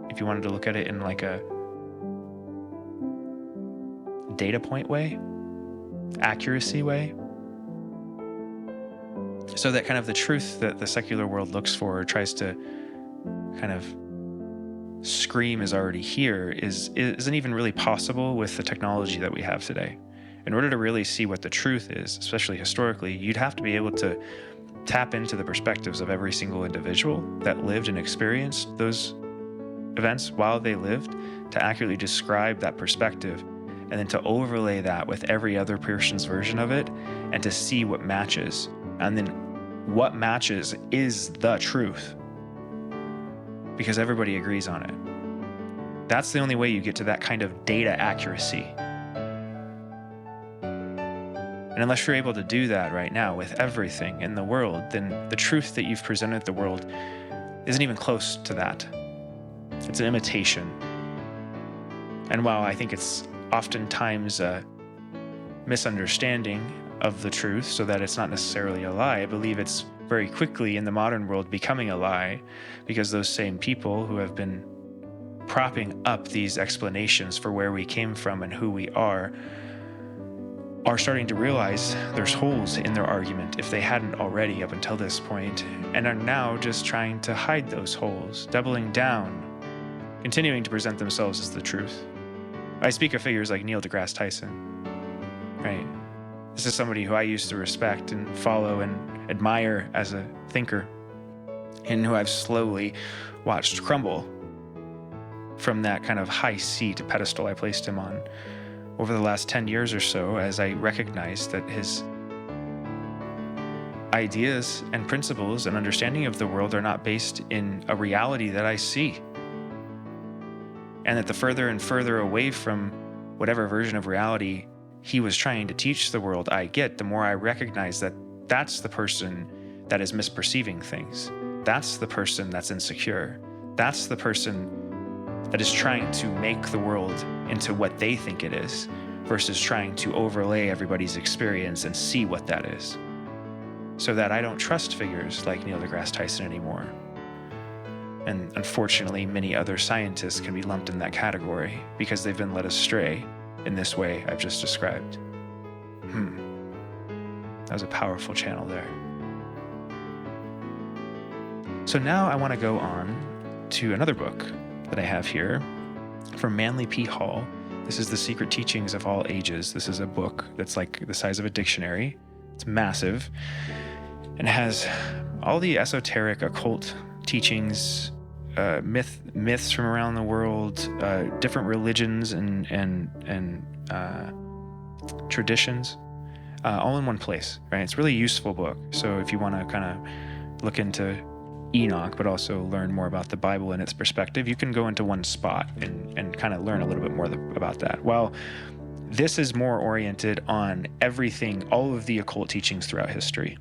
If you wanted to look at it in like a data point way, accuracy way, so that kind of the truth that the secular world looks for or tries to kind of scream is already here isn't even really possible with the technology that we have today. In order to really see what the truth is, especially historically, you'd have to be able to tap into the perspectives of every single individual that lived and experienced those events while they lived, to accurately describe that perspective, and then to overlay that with every other person's version of it, and to see what matches. And then what matches is the truth, because everybody agrees on it. That's the only way you get to that kind of data accuracy. And unless you're able to do that right now with everything in the world, then the truth that you've presented the world isn't even close to that. It's an imitation. And while I think it's oftentimes a misunderstanding of the truth so that it's not necessarily a lie, I believe it's very quickly in the modern world becoming a lie, because those same people who have been propping up these explanations for where we came from and who we are starting to realize there's holes in their argument, if they hadn't already up until this point, and are now just trying to hide those holes, doubling down, continuing to present themselves as the truth. I speak of figures like Neil deGrasse Tyson, right? This is somebody who I used to respect and follow and admire as a thinker, and who I've slowly watched crumble from that kind of high seat pedestal I placed him on over the last 10 years or so, as I recognized that his ideas and principles and understanding of the world are not based in a reality that I see. And that the further and further away from whatever version of reality he was trying to teach the world I get, the more I recognize that that's the person that is misperceiving things. That's the person that's insecure. That's the person that is trying to make the world into what they think it is, versus trying to overlay everybody's experience and see what that is. So that I don't trust figures like Neil deGrasse Tyson anymore. And unfortunately, many other scientists can be lumped in that category because they've been led astray in this way I've just described. That was a powerful channel there. So now I want to go on to another book that I have here from Manly P. Hall. This is The Secret Teachings of All Ages. This is a book that's like the size of a dictionary. It's massive and has all the esoteric occult teachings, myths from around the world, different religions and traditions, all in one place, right? It's a really useful book. So if you want to kind of look into Enoch, but also learn more about the Bible and its perspective, you can go into one spot and kind of learn a little bit more about that. Well, this is more oriented on everything, all of the occult teachings throughout history.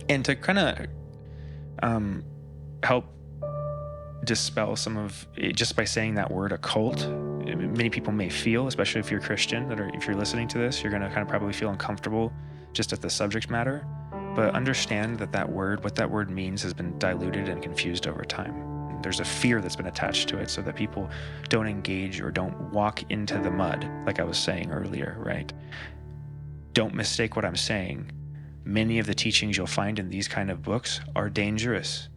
And to kind of help dispel some of it, just by saying that word occult, many people may feel, especially if you're Christian, if you're listening to this, you're going to kind of probably feel uncomfortable just at the subject matter. But understand that what that word means has been diluted and confused over time. There's a fear that's been attached to it so that people don't engage or don't walk into the mud, like I was saying earlier, right? Don't mistake what I'm saying. Many of the teachings you'll find in these kind of books are dangerous.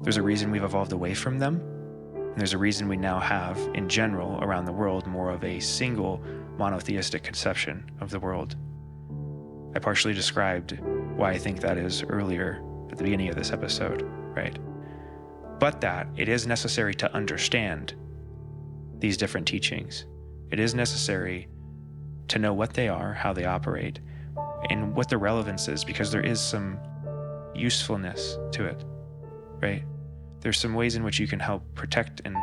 There's a reason we've evolved away from them. And there's a reason we now have, in general, around the world, more of a single monotheistic conception of the world. I partially described why I think that is earlier at the beginning of this episode, right? But that it is necessary to understand these different teachings. It is necessary to know what they are, how they operate, and what the relevance is, because there is some usefulness to it, right? There's some ways in which you can help protect and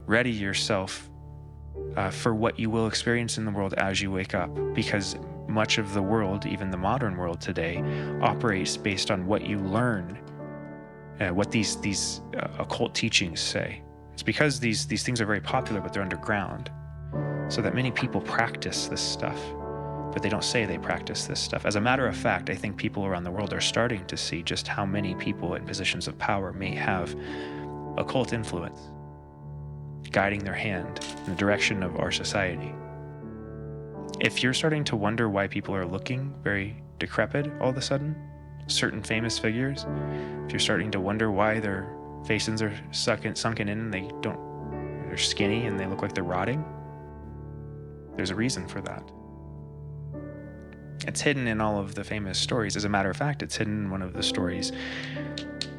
ready yourself for what you will experience in the world as you wake up, because much of the world, even the modern world today, operates based on what you learn, what these occult teachings say. It's because these things are very popular, but they're underground, so that many people practice this stuff, but they don't say they practice this stuff. As a matter of fact, I think people around the world are starting to see just how many people in positions of power may have occult influence guiding their hand in the direction of our society. If you're starting to wonder why people are looking very decrepit all of a sudden, certain famous figures, if you're starting to wonder why their faces are sunken in and they're skinny and they look like they're rotting, there's a reason for that. It's hidden in all of the famous stories. As a matter of fact, it's hidden in one of the stories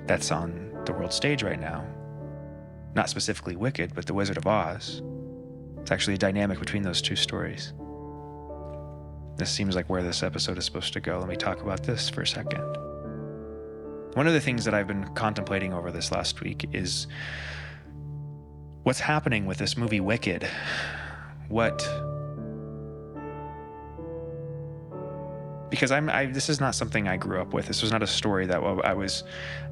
that's on the world stage right now. Not specifically Wicked, but The Wizard of Oz. It's actually a dynamic between those two stories. This seems like where this episode is supposed to go. Let me talk about this for a second. One of the things that I've been contemplating over this last week is what's happening with this movie Wicked. Because this is not something I grew up with. This was not a story that it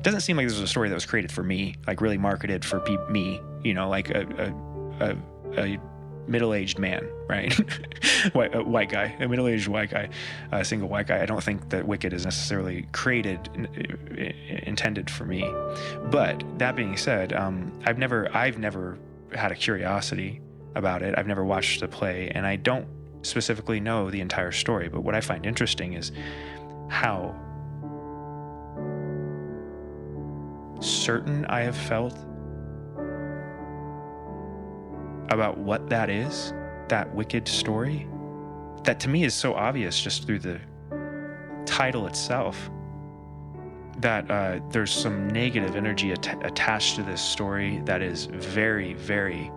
doesn't seem like this was a story that was created for me, like really marketed for me, like a middle-aged man, right? White guy, a middle-aged white guy, a single white guy. I don't think that Wicked is necessarily intended for me. But that being said, I've never had a curiosity about it. I've never watched the play, and I don't specifically know the entire story. But what I find interesting is how certain I have felt about what that is, that Wicked story, that to me is so obvious just through the title itself, that there's some negative energy attached to this story that is very, very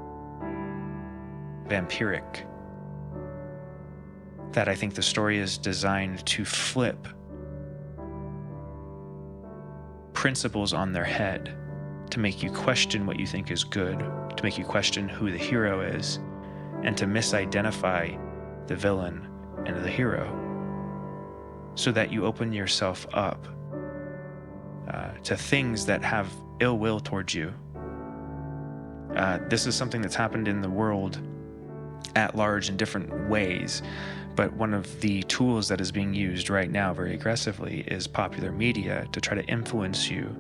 vampiric. That I think the story is designed to flip principles on their head, to make you question what you think is good, to make you question who the hero is, and to misidentify the villain and the hero, so that you open yourself up to things that have ill will towards you. This is something that's happened in the world at large in different ways, but one of the tools that is being used right now very aggressively is popular media to try to influence you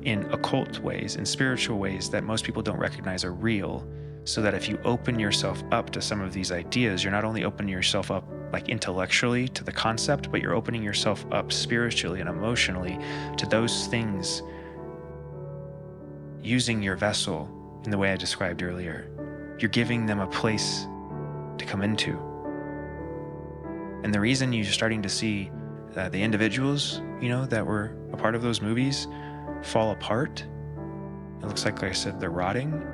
in occult ways, in spiritual ways that most people don't recognize are real, so that if you open yourself up to some of these ideas, you're not only opening yourself up like intellectually to the concept, but you're opening yourself up spiritually and emotionally to those things, using your vessel in the way I described earlier. You're giving them a place to come into. And the reason you're starting to see the individuals, that were a part of those movies fall apart, it looks like I said they're rotting,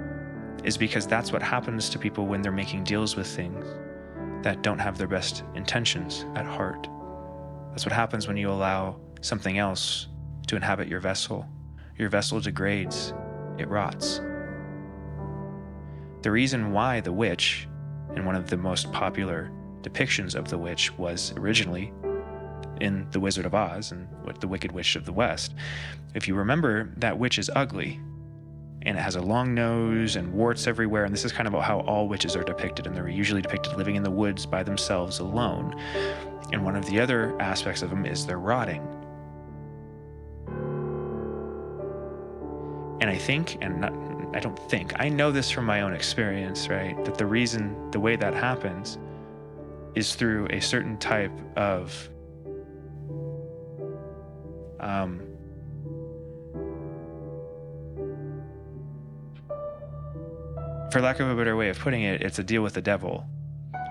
is because that's what happens to people when they're making deals with things that don't have their best intentions at heart. That's what happens when you allow something else to inhabit your vessel. Your vessel degrades, it rots. The reason why the witch, and one of the most popular depictions of the witch, was originally in The Wizard of Oz and the Wicked Witch of the West. If you remember, that witch is ugly, and it has a long nose and warts everywhere, and this is kind of how all witches are depicted, and they're usually depicted living in the woods by themselves alone. And one of the other aspects of them is they're rotting. And I know this from my own experience, right? That the way that happens is through a certain type of for lack of a better way of putting it, it's a deal with the devil.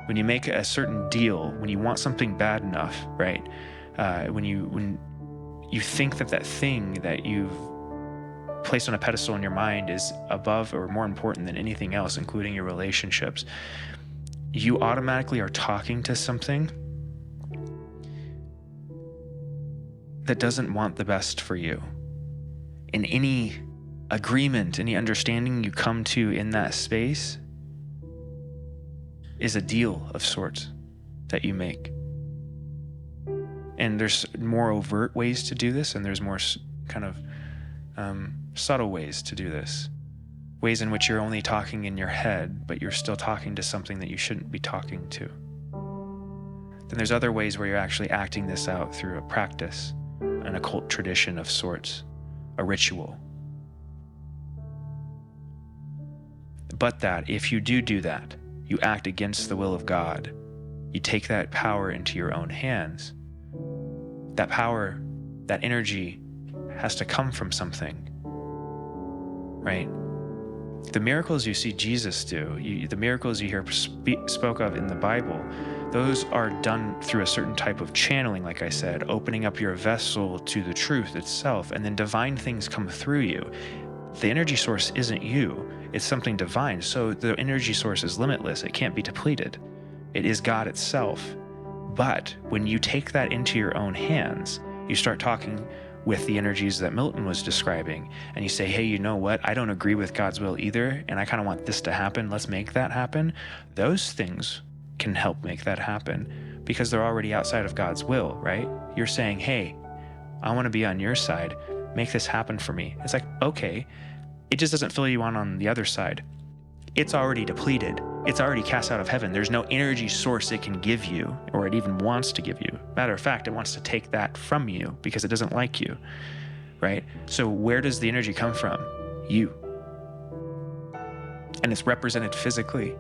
When you make a certain deal, when you want something bad enough, right? When you think that thing that you've placed on a pedestal in your mind is above or more important than anything else, including your relationships, you automatically are talking to something that doesn't want the best for you. In any agreement, any understanding you come to in that space is a deal of sorts that you make. And there's more overt ways to do this, and there's more kind of subtle ways to do this. Ways in which you're only talking in your head, but you're still talking to something that you shouldn't be talking to. Then there's other ways where you're actually acting this out through a practice, an occult tradition of sorts, a ritual. But that if you do that, you act against the will of God, you take that power into your own hands. That power that energy has to come from something, right? The miracles you see Jesus do, the miracles you hear spoke of in the Bible, those are done through a certain type of channeling, like I said, opening up your vessel to the truth itself, and then divine things come through you. The energy source isn't you, it's something divine, so the energy source is limitless, it can't be depleted. It is God itself. But when you take that into your own hands, you start talking with the energies that Milton was describing, and you say, hey, you know what? I don't agree with God's will either, and I kind of want this to happen. Let's make that happen. Those things can help make that happen because they're already outside of God's will, right? You're saying, hey, I want to be on your side. Make this happen for me. It's like, okay, it just doesn't fill you on the other side. It's already depleted. It's already cast out of heaven. There's no energy source it can give you, or it even wants to give you. Matter of fact, it wants to take that from you because it doesn't like you, right? So where does the energy come from? You. And it's represented physically.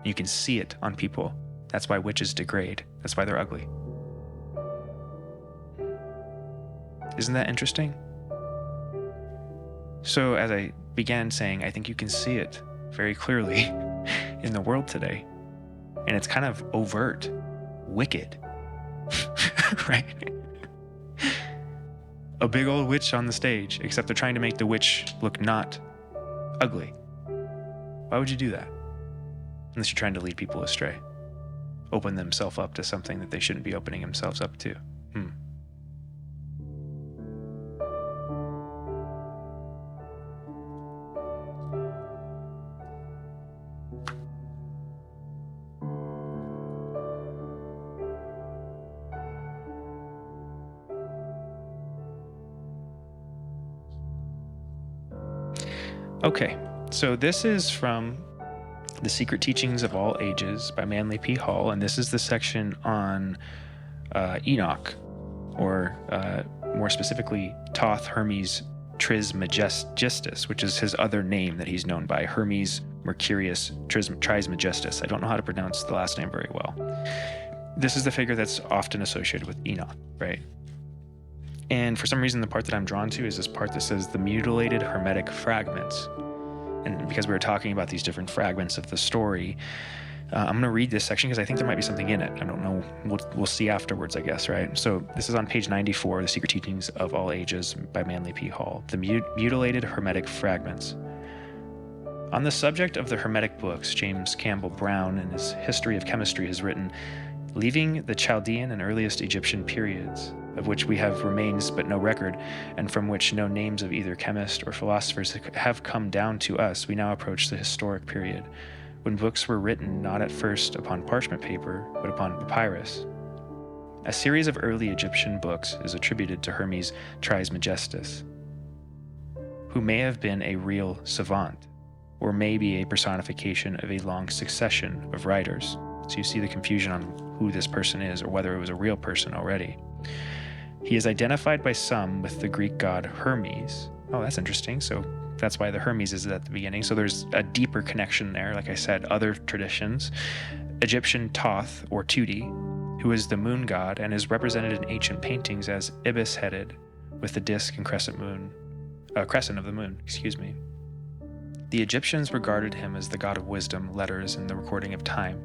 You can see it on people. That's why witches degrade. That's why they're ugly. Isn't that interesting? So as I began saying, I think you can see it very clearly in the world today. And it's kind of overt, wicked, right? A big old witch on the stage, except they're trying to make the witch look not ugly. Why would you do that? Unless you're trying to lead people astray. Open themselves up to something that they shouldn't be opening themselves up to. Okay, so this is from The Secret Teachings of All Ages by Manly P. Hall, and this is the section on Enoch, or more specifically, Thoth Hermes Trismegistus, which is his other name that he's known by, Hermes Mercurius Trismegistus. I don't know how to pronounce the last name very well. This is the figure that's often associated with Enoch, right? And for some reason, the part that I'm drawn to is this part that says the mutilated hermetic fragments. And because we were talking about these different fragments of the story, I'm going to read this section because I think there might be something in it. I don't know. We'll see afterwards, I guess, right? So this is on page 94, The Secret Teachings of All Ages by Manly P. Hall, the mutilated hermetic fragments. On the subject of the hermetic books, James Campbell Brown, in his History of Chemistry, has written, leaving the Chaldean and earliest Egyptian periods, of which we have remains but no record, and from which no names of either chemists or philosophers have come down to us, we now approach the historic period, when books were written not at first upon parchment paper, but upon papyrus. A series of early Egyptian books is attributed to Hermes Trismegistus, who may have been a real savant, or may be a personification of a long succession of writers. So you see the confusion on who this person is, or whether it was a real person already. He is identified by some with the Greek god Hermes. Oh, that's interesting. So that's why the Hermes is at the beginning. So there's a deeper connection there. Like I said, other traditions. Egyptian Thoth, or Tuti, who is the moon god and is represented in ancient paintings as ibis-headed with the disk and crescent of the moon. The Egyptians regarded him as the god of wisdom, letters, and the recording of time.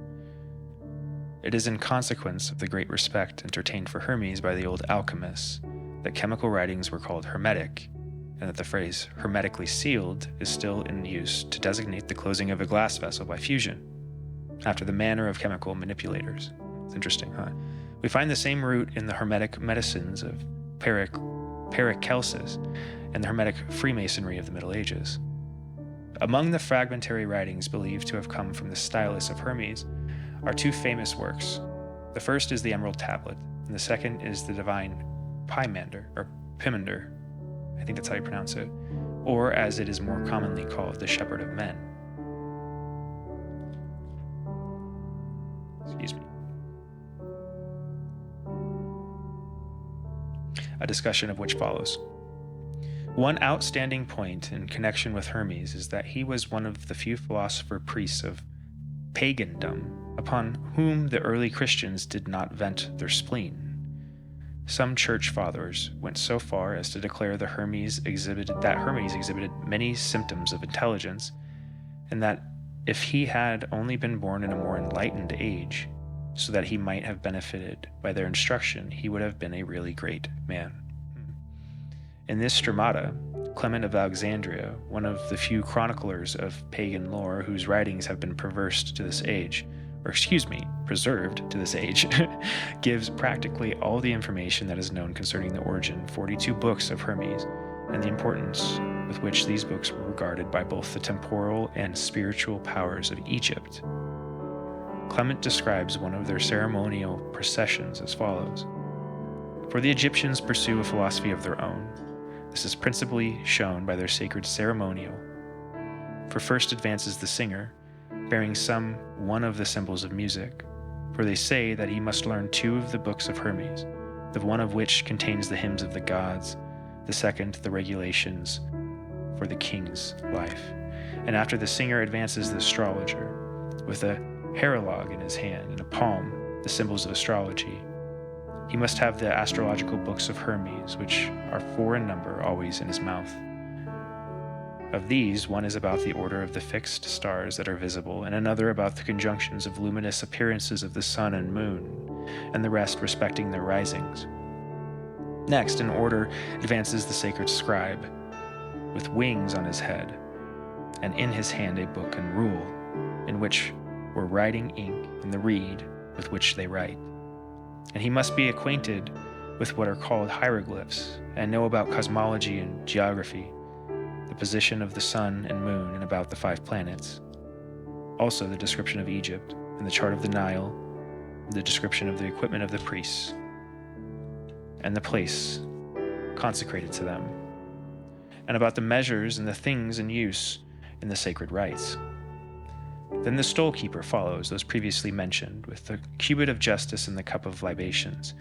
It is in consequence of the great respect entertained for Hermes by the old alchemists that chemical writings were called hermetic, and that the phrase hermetically sealed is still in use to designate the closing of a glass vessel by fusion, after the manner of chemical manipulators. It's interesting, huh? We find the same root in the hermetic medicines of Paracelsus and the hermetic Freemasonry of the Middle Ages. Among the fragmentary writings believed to have come from the stylus of Hermes are two famous works. The first is the Emerald Tablet, and the second is the Divine Pymander, or Pimander, I think that's how you pronounce it, or as it is more commonly called, the Shepherd of Men. Excuse me. A discussion of which follows. One outstanding point in connection with Hermes is that he was one of the few philosopher priests of pagandom upon whom the early Christians did not vent their spleen. Some church fathers went so far as to declare that Hermes exhibited many symptoms of intelligence, and that if he had only been born in a more enlightened age, so that he might have benefited by their instruction, he would have been a really great man. In this Stromata, Clement of Alexandria, one of the few chroniclers of pagan lore whose writings have been preserved to this age, gives practically all the information that is known concerning the origin, 42 books of Hermes, and the importance with which these books were regarded by both the temporal and spiritual powers of Egypt. Clement describes one of their ceremonial processions as follows. For the Egyptians pursue a philosophy of their own. This is principally shown by their sacred ceremonial. For first advances the singer, bearing some one of the symbols of music, for they say that he must learn 2 of the books of Hermes, the one of which contains the hymns of the gods, the second the regulations for the king's life. And after the singer advances the astrologer, with a herologue in his hand and a palm, the symbols of astrology, he must have the astrological books of Hermes, which are 4 in number, always in his mouth. Of these, one is about the order of the fixed stars that are visible, and another about the conjunctions of luminous appearances of the sun and moon, and the rest respecting their risings. Next, in order, advances the sacred scribe, with wings on his head, and in his hand a book and rule, in which were writing ink and the reed with which they write. And he must be acquainted with what are called hieroglyphs, and know about cosmology and geography, the position of the sun and moon, and about the 5 planets. Also the description of Egypt, and the chart of the Nile, the description of the equipment of the priests, and the place consecrated to them, and about the measures and the things in use in the sacred rites. Then the stolekeeper follows, those previously mentioned, with the cubit of justice and the cup of libations.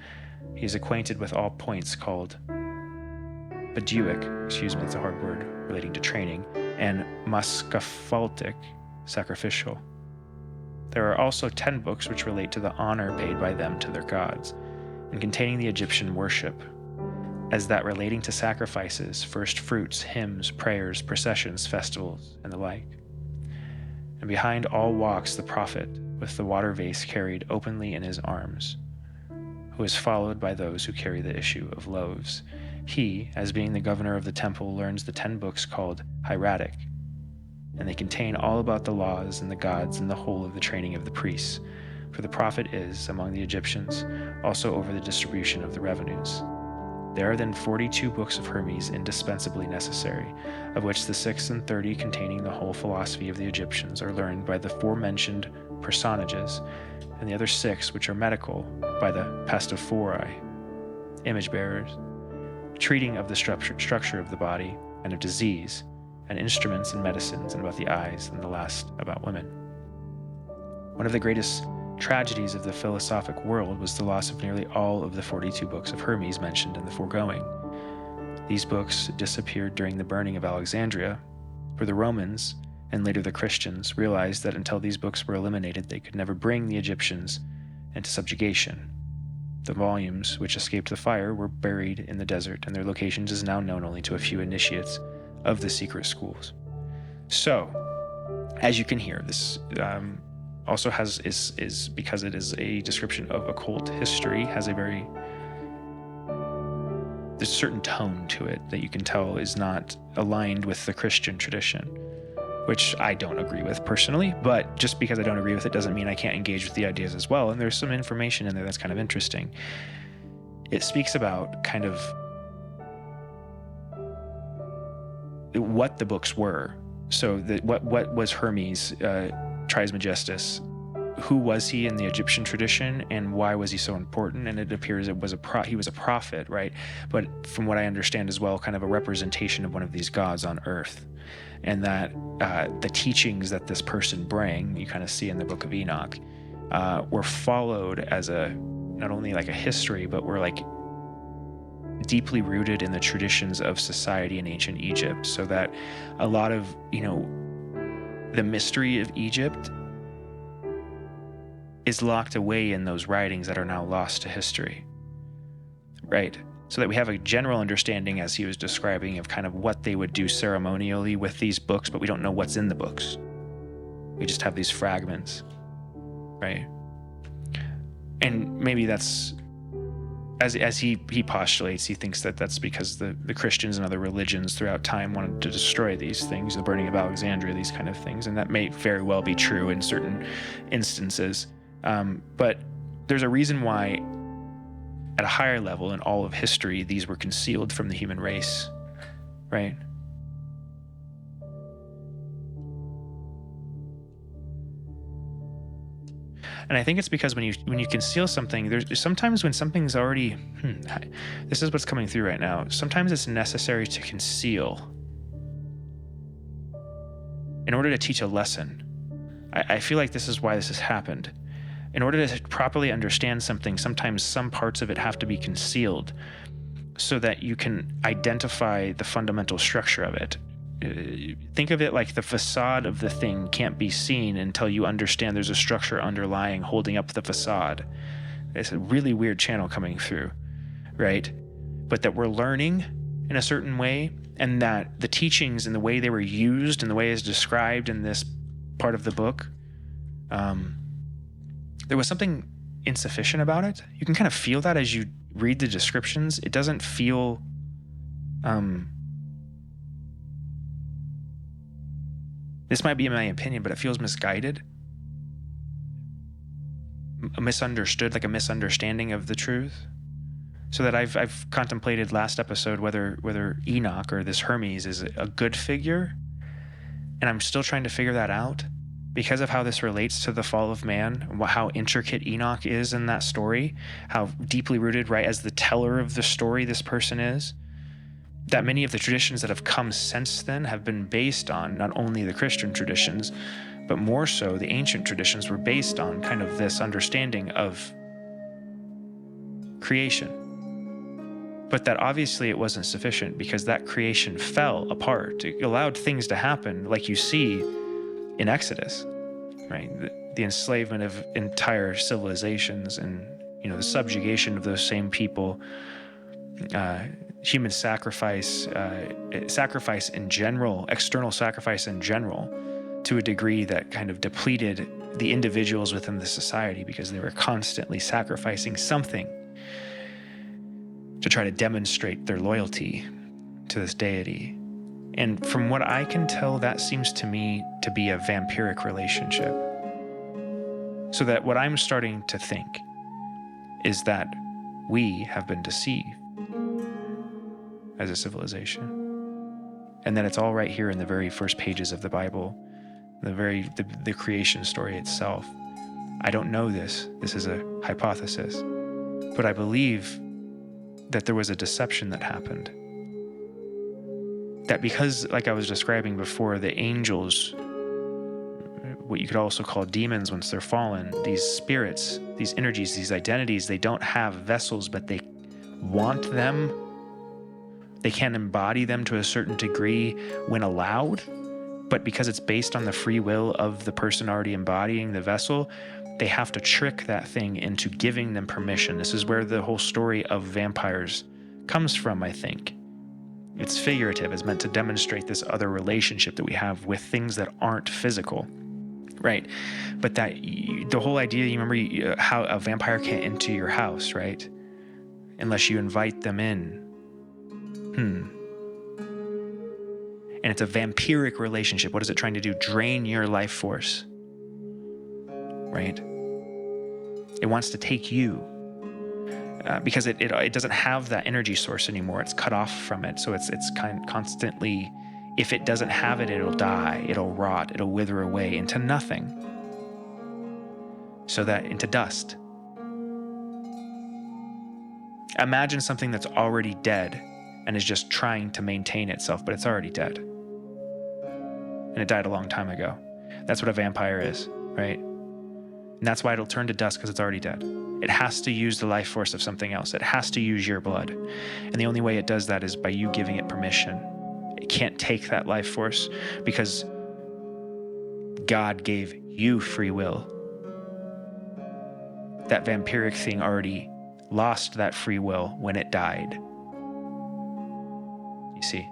He is acquainted with all points called Baduic, it's a hard word relating to training, and Mascafaltic, sacrificial. There are also 10 books which relate to the honor paid by them to their gods, and containing the Egyptian worship, as that relating to sacrifices, first fruits, hymns, prayers, processions, festivals, and the like. And behind all walks the prophet, with the water vase carried openly in his arms, who is followed by those who carry the issue of loaves. He, as being the governor of the temple, learns the 10 books called hieratic, and they contain all about the laws and the gods and the whole of the training of the priests. For the prophet is, among the Egyptians, also over the distribution of the revenues. There are then 42 books of Hermes indispensably necessary, of which the 6 and 30 containing the whole philosophy of the Egyptians are learned by the forementioned personages, and the other 6, which are medical, by the pastophori, image bearers, treating of the structure of the body and of disease, and instruments and medicines, and about the eyes, and the last about women. One of the greatest tragedies of the philosophic world was the loss of nearly all of the 42 books of Hermes mentioned in the foregoing. These books disappeared during the burning of Alexandria, for the Romans, and later the Christians, realized that until these books were eliminated, they could never bring the Egyptians into subjugation. The volumes which escaped the fire were buried in the desert, and their locations is now known only to a few initiates of the secret schools. So, as you can hear, this also is because it is a description of occult history, has a very, there's a certain tone to it that you can tell is not aligned with the Christian tradition, which I don't agree with personally, but just because I don't agree with it doesn't mean I can't engage with the ideas as well. And there's some information in there that's kind of interesting. It speaks about kind of what the books were. So what was Hermes Trismegistus? Who was he in the Egyptian tradition, and why was he so important? And it appears he was a prophet, right? But from what I understand as well, kind of a representation of one of these gods on earth. And that the teachings that this person bring, you kind of see in the Book of Enoch, were followed as not only like a history, but were like deeply rooted in the traditions of society in ancient Egypt. So that a lot of, the mystery of Egypt is locked away in those writings that are now lost to history. right? So that we have a general understanding, as he was describing, of kind of what they would do ceremonially with these books, but we don't know what's in the books. We just have these fragments, right? And maybe that's, as he postulates, he thinks that that's because the Christians and other religions throughout time wanted to destroy these things, the burning of Alexandria, these kind of things, and that may very well be true in certain instances. But there's a reason why, at a higher level in all of history, these were concealed from the human race, right? And I think it's because when you conceal something, there's sometimes when something's already, this is what's coming through right now. Sometimes it's necessary to conceal in order to teach a lesson. I feel like this is why this has happened. In order to properly understand something, sometimes some parts of it have to be concealed so that you can identify the fundamental structure of it. Think of it like the facade of the thing can't be seen until you understand there's a structure underlying holding up the facade. It's a really weird channel coming through, right? But that we're learning in a certain way, and that the teachings and the way they were used and the way it's described in this part of the book, there was something insufficient about it. You can kind of feel that as you read the descriptions. It doesn't feel this might be my opinion, but it feels misguided, misunderstood, like a misunderstanding of the truth. So that I've contemplated last episode whether Enoch or this Hermes is a good figure, and I'm still trying to figure that out because of how this relates to the fall of man, and how intricate Enoch is in that story, how deeply rooted, right, as the teller of the story this person is. That many of the traditions that have come since then have been based on not only the Christian traditions, but more so the ancient traditions were based on kind of this understanding of creation. But that obviously it wasn't sufficient, because that creation fell apart. It allowed things to happen like you see in Exodus, right? The enslavement of entire civilizations, and the subjugation of those same people, human sacrifice in general, external sacrifice in general, to a degree that kind of depleted the individuals within the society, because they were constantly sacrificing something to try to demonstrate their loyalty to this deity. And from what I can tell, that seems to me to be a vampiric relationship. So that what I'm starting to think is that we have been deceived as a civilization, and that it's all right here in the very first pages of the Bible, the creation story itself. I don't know this is a hypothesis, but I believe that there was a deception that happened, that because, like I was describing before, the angels, what you could also call demons once they're fallen, these spirits, these energies, these identities, they don't have vessels, but they want them. They can embody them to a certain degree when allowed, but because it's based on the free will of the person already embodying the vessel, they have to trick that thing into giving them permission. This is where the whole story of vampires comes from, I think. It's figurative. It's meant to demonstrate this other relationship that we have with things that aren't physical, right? But that the whole idea, you remember how a vampire can't enter your house, right? Unless you invite them in. And it's a vampiric relationship. What is it trying to do? Drain your life force, right? It wants to take you, because it doesn't have that energy source anymore. It's cut off from it. So it's constantly, if it doesn't have it, it'll die, it'll rot, it'll wither away into nothing. So that into dust. Imagine something that's already dead and is just trying to maintain itself, but it's already dead. And it died a long time ago. That's what a vampire is, right? And that's why it'll turn to dust, because it's already dead. It has to use the life force of something else. It has to use your blood. And the only way it does that is by you giving it permission. It can't take that life force because God gave you free will. That vampiric thing already lost that free will when it died. You see?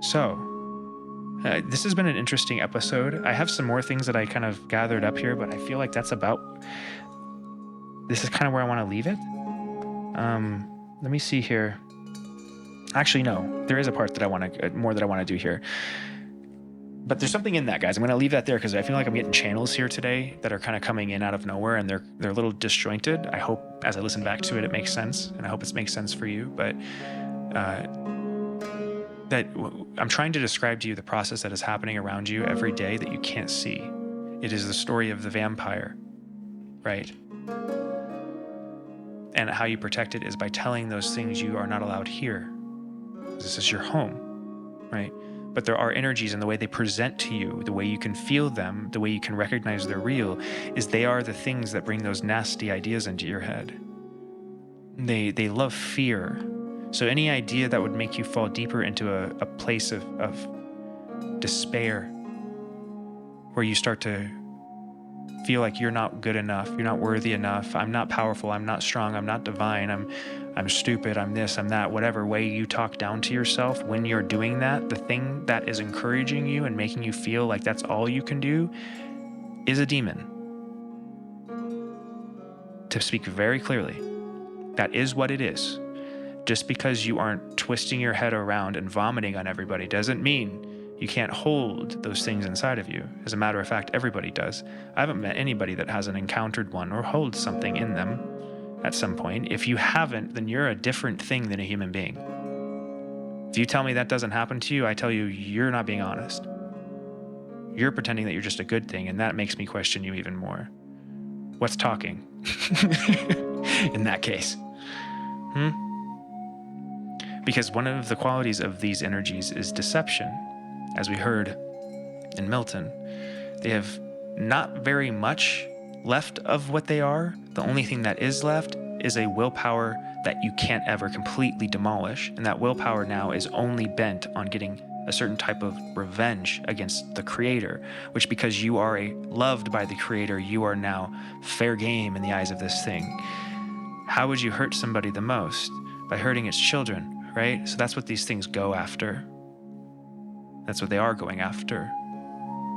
So, this has been an interesting episode. I have some more things that I kind of gathered up here, but I feel like this is kind of where I want to leave it. Let me see here. Actually, no, there is a part that I want to do here. But there's something in that, guys. I'm going to leave that there because I feel like I'm getting channels here today that are kind of coming in out of nowhere, and they're a little disjointed. I hope as I listen back to it, it makes sense, and I hope it makes sense for you. But that I'm trying to describe to you the process that is happening around you every day that you can't see. It is the story of the vampire, right? And how you protect it is by telling those things you are not allowed here. This is your home, right? But there are energies, and the way they present to you, the way you can feel them, the way you can recognize they're real, is they are the things that bring those nasty ideas into your head. They love fear. So any idea that would make you fall deeper into a place of despair, where you start to feel like you're not good enough, you're not worthy enough, I'm not powerful, I'm not strong, I'm not divine, I'm stupid, I'm this, I'm that, whatever way you talk down to yourself, when you're doing that, the thing that is encouraging you and making you feel like that's all you can do is a demon. To speak very clearly, that is what it is. Just because you aren't twisting your head around and vomiting on everybody doesn't mean you can't hold those things inside of you. As a matter of fact, everybody does. I haven't met anybody that hasn't encountered one or holds something in them at some point. If you haven't, then you're a different thing than a human being. If you tell me that doesn't happen to you, I tell you, you're not being honest. You're pretending that you're just a good thing, and that makes me question you even more. What's talking? In that case. Because one of the qualities of these energies is deception. As we heard in Milton, they have not very much left of what they are. The only thing that is left is a willpower that you can't ever completely demolish. And that willpower now is only bent on getting a certain type of revenge against the creator, which, because you are loved by the creator, you are now fair game in the eyes of this thing. How would you hurt somebody the most? By hurting its children. Right? So that's what these things go after. That's what they are going after.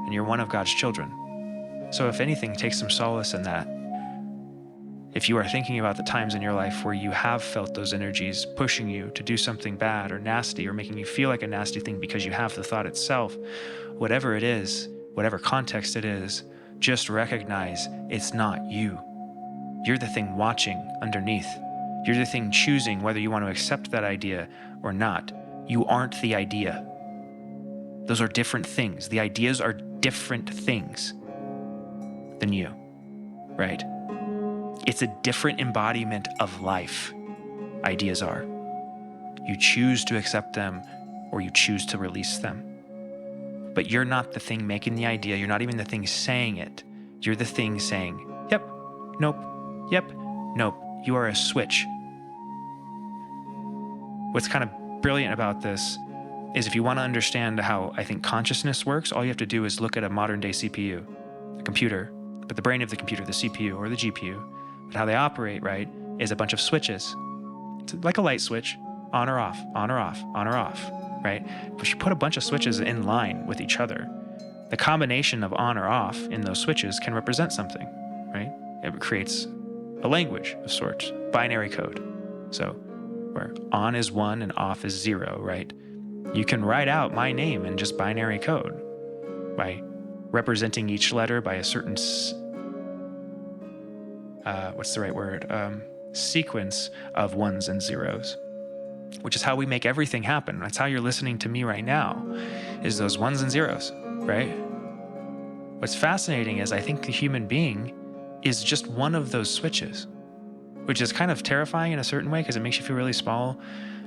And you're one of God's children. So if anything, take some solace in that. If you are thinking about the times in your life where you have felt those energies pushing you to do something bad or nasty, or making you feel like a nasty thing because you have the thought itself, whatever it is, whatever context it is, just recognize it's not you. You're the thing watching underneath. You're the thing choosing whether you want to accept that idea or not. You aren't the idea. Those are different things. The ideas are different things than you, right? It's a different embodiment of life. Ideas are. You choose to accept them or you choose to release them. But you're not the thing making the idea. You're not even the thing saying it. You're the thing saying, yep, nope, yep, nope. You are a switch. What's kind of brilliant about this is if you want to understand how I think consciousness works, all you have to do is look at a modern day CPU, a computer, but the brain of the computer, the CPU or the GPU, but how they operate, right, is a bunch of switches. It's like a light switch, on or off, on or off, on or off, right? But you put a bunch of switches in line with each other. The combination of on or off in those switches can represent something, right? It creates a language of sorts, binary code. So where on is 1 and off is 0, right? You can write out my name in just binary code by representing each letter by a certain, sequence of 1s and 0s, which is how we make everything happen. That's how you're listening to me right now, is those 1s and 0s, right? What's fascinating is I think the human being is just one of those switches, which is kind of terrifying in a certain way because it makes you feel really small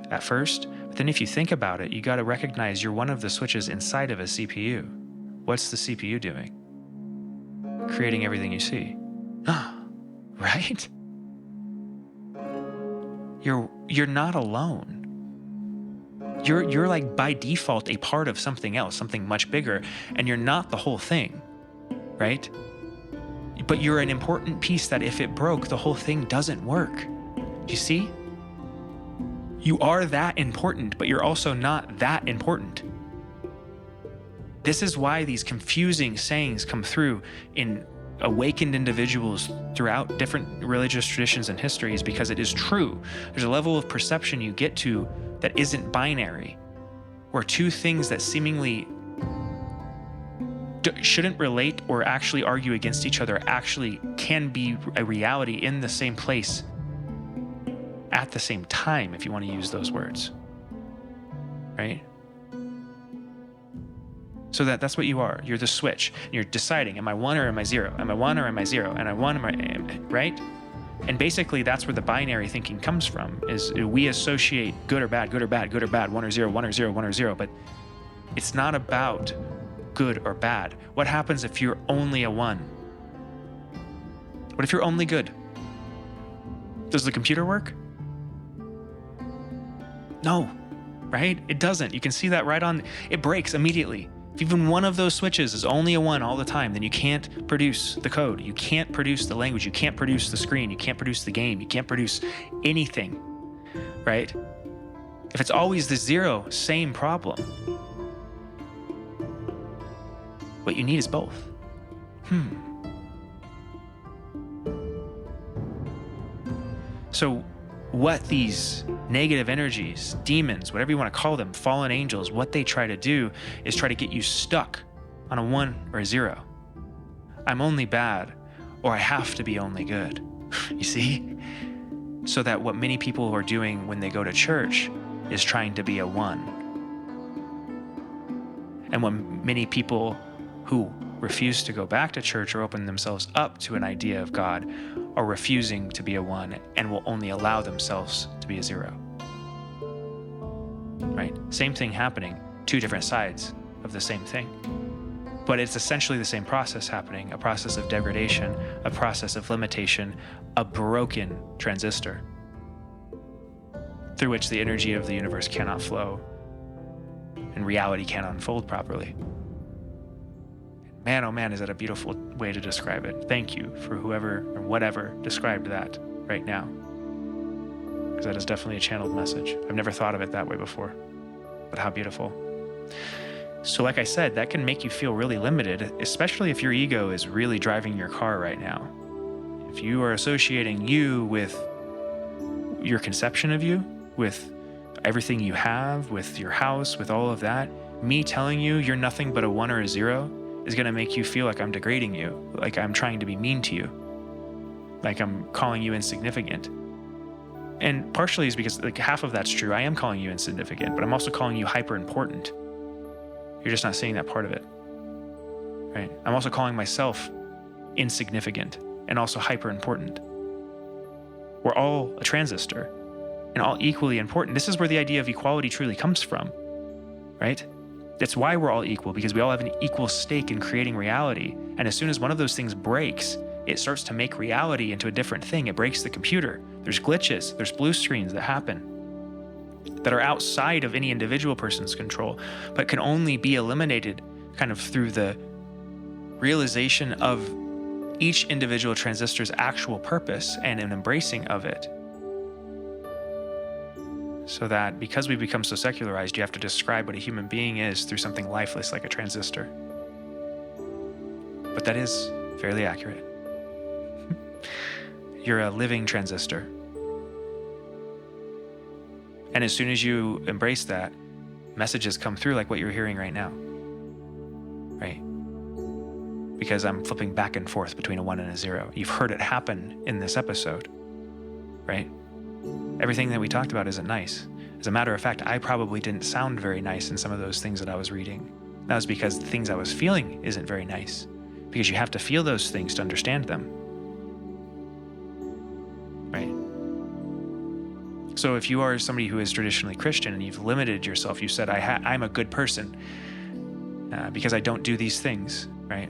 at first. But then if you think about it, you got to recognize you're one of the switches inside of a CPU. What's the CPU doing? Creating everything you see. Right? You're not alone. You're like by default a part of something else, something much bigger, and you're not the whole thing, right? But you're an important piece that if it broke, the whole thing doesn't work. Do you see? You are that important, but you're also not that important. This is why these confusing sayings come through in awakened individuals throughout different religious traditions and histories, because it is true. There's a level of perception you get to that isn't binary, where two things that seemingly shouldn't relate or actually argue against each other actually can be a reality in the same place at the same time, if you want to use those words, right? So that's what you are. You're the switch. You're deciding, am I 1 or am I 0? Am I 1 or am I 0? Am I 1 or am I, right? And basically that's where the binary thinking comes from, is we associate good or bad, good or bad, good or bad, 1 or 0, 1 or 0, 1 or 0, but it's not about good or bad. What happens if you're only a 1? What if you're only good? Does the computer work? No, right? It doesn't. You can see that right on, it breaks immediately. If even one of those switches is only a 1 all the time, then you can't produce the code. You can't produce the language. You can't produce the screen. You can't produce the game. You can't produce anything, right? If it's always the 0, same problem. What you need is both. So what these negative energies, demons, whatever you want to call them, fallen angels, what they try to do is try to get you stuck on a 1 or a 0. I'm only bad, or I have to be only good. You see? So that what many people are doing when they go to church is trying to be a 1. And what many people who refuse to go back to church or open themselves up to an idea of God are refusing to be a 1 and will only allow themselves to be a 0. Right? Same thing happening, two different sides of the same thing. But it's essentially the same process happening, a process of degradation, a process of limitation, a broken transistor through which the energy of the universe cannot flow and reality cannot unfold properly. Man, oh man, is that a beautiful way to describe it. Thank you for whoever or whatever described that right now. Because that is definitely a channeled message. I've never thought of it that way before, but how beautiful. So like I said, that can make you feel really limited, especially if your ego is really driving your car right now. If you are associating you with your conception of you, with everything you have, with your house, with all of that, me telling you you're nothing but a 1 or a 0 is going to make you feel like I'm degrading you, like I'm trying to be mean to you, like I'm calling you insignificant. And partially is because like half of that's true. I am calling you insignificant, but I'm also calling you hyper important. You're just not seeing that part of it, right? I'm also calling myself insignificant and also hyper important. We're all a transistor and all equally important. This is where the idea of equality truly comes from, right? That's why we're all equal, because we all have an equal stake in creating reality. And as soon as one of those things breaks, it starts to make reality into a different thing. It breaks the computer. There's glitches, there's blue screens that happen that are outside of any individual person's control, but can only be eliminated kind of through the realization of each individual transistor's actual purpose and an embracing of it. So that because we become so secularized, you have to describe what a human being is through something lifeless like a transistor. But that is fairly accurate. You're a living transistor. And as soon as you embrace that, messages come through like what you're hearing right now. Right? Because I'm flipping back and forth between a 1 and a 0. You've heard it happen in this episode. Right? Everything that we talked about isn't nice. As a matter of fact, I probably didn't sound very nice in some of those things that I was reading. That was because the things I was feeling isn't very nice. Because you have to feel those things to understand them. Right? So if you are somebody who is traditionally Christian and you've limited yourself, you said, I'm a good person because I don't do these things, right?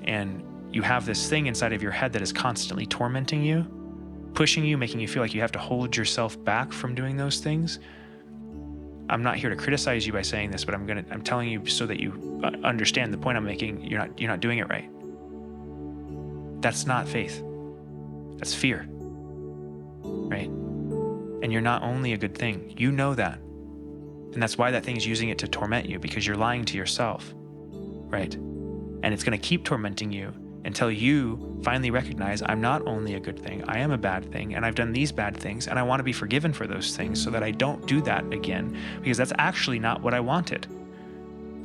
And you have this thing inside of your head that is constantly tormenting you, pushing you, making you feel like you have to hold yourself back from doing those things. I'm not here to criticize you by saying this, but I'm telling you so that you understand the point I'm making. You're not doing it right. That's not faith. That's fear, right? And you're not only a good thing. You know that. And that's why that thing is using it to torment you, because you're lying to yourself, right? And it's going to keep tormenting you until you finally recognize, I'm not only a good thing, I am a bad thing, and I've done these bad things, and I want to be forgiven for those things so that I don't do that again, because that's actually not what I wanted.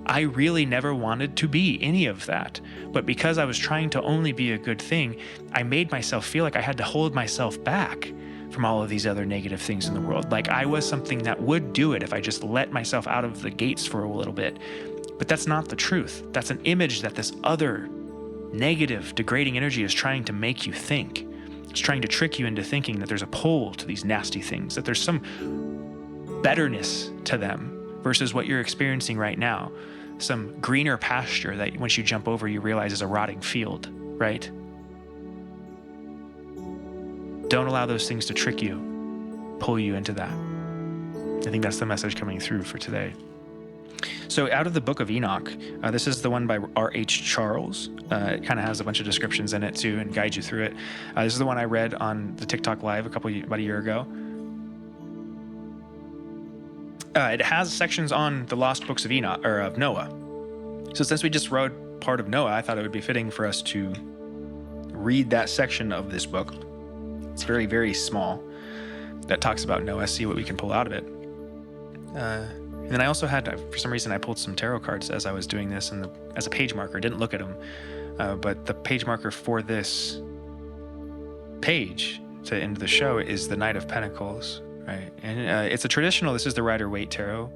I really never wanted to be any of that. But because I was trying to only be a good thing, I made myself feel like I had to hold myself back from all of these other negative things in the world. Like I was something that would do it if I just let myself out of the gates for a little bit. But that's not the truth. That's an image that this other negative, degrading energy is trying to make you think. It's trying to trick you into thinking that there's a pull to these nasty things, that there's some betterness to them versus what you're experiencing right now. Some greener pasture that once you jump over, you realize is a rotting field, right? Don't allow those things to trick you, pull you into that. I think that's the message coming through for today. So out of the book of Enoch, this is the one by R.H. Charles. It kind of has a bunch of descriptions in it too and guides you through it. This is the one I read on the TikTok Live about a year ago. It has sections on the lost books of Enoch, or of Noah. So since we just read part of Noah, I thought it would be fitting for us to read that section of this book. It's very, very small. That talks about Noah, see what we can pull out of it. And then I also had, for some reason, I pulled some tarot cards as I was doing this and as a page marker. Didn't look at them, but the page marker for this page to end the show is the Knight of Pentacles. Right, and it's a traditional, this is the Rider-Waite Tarot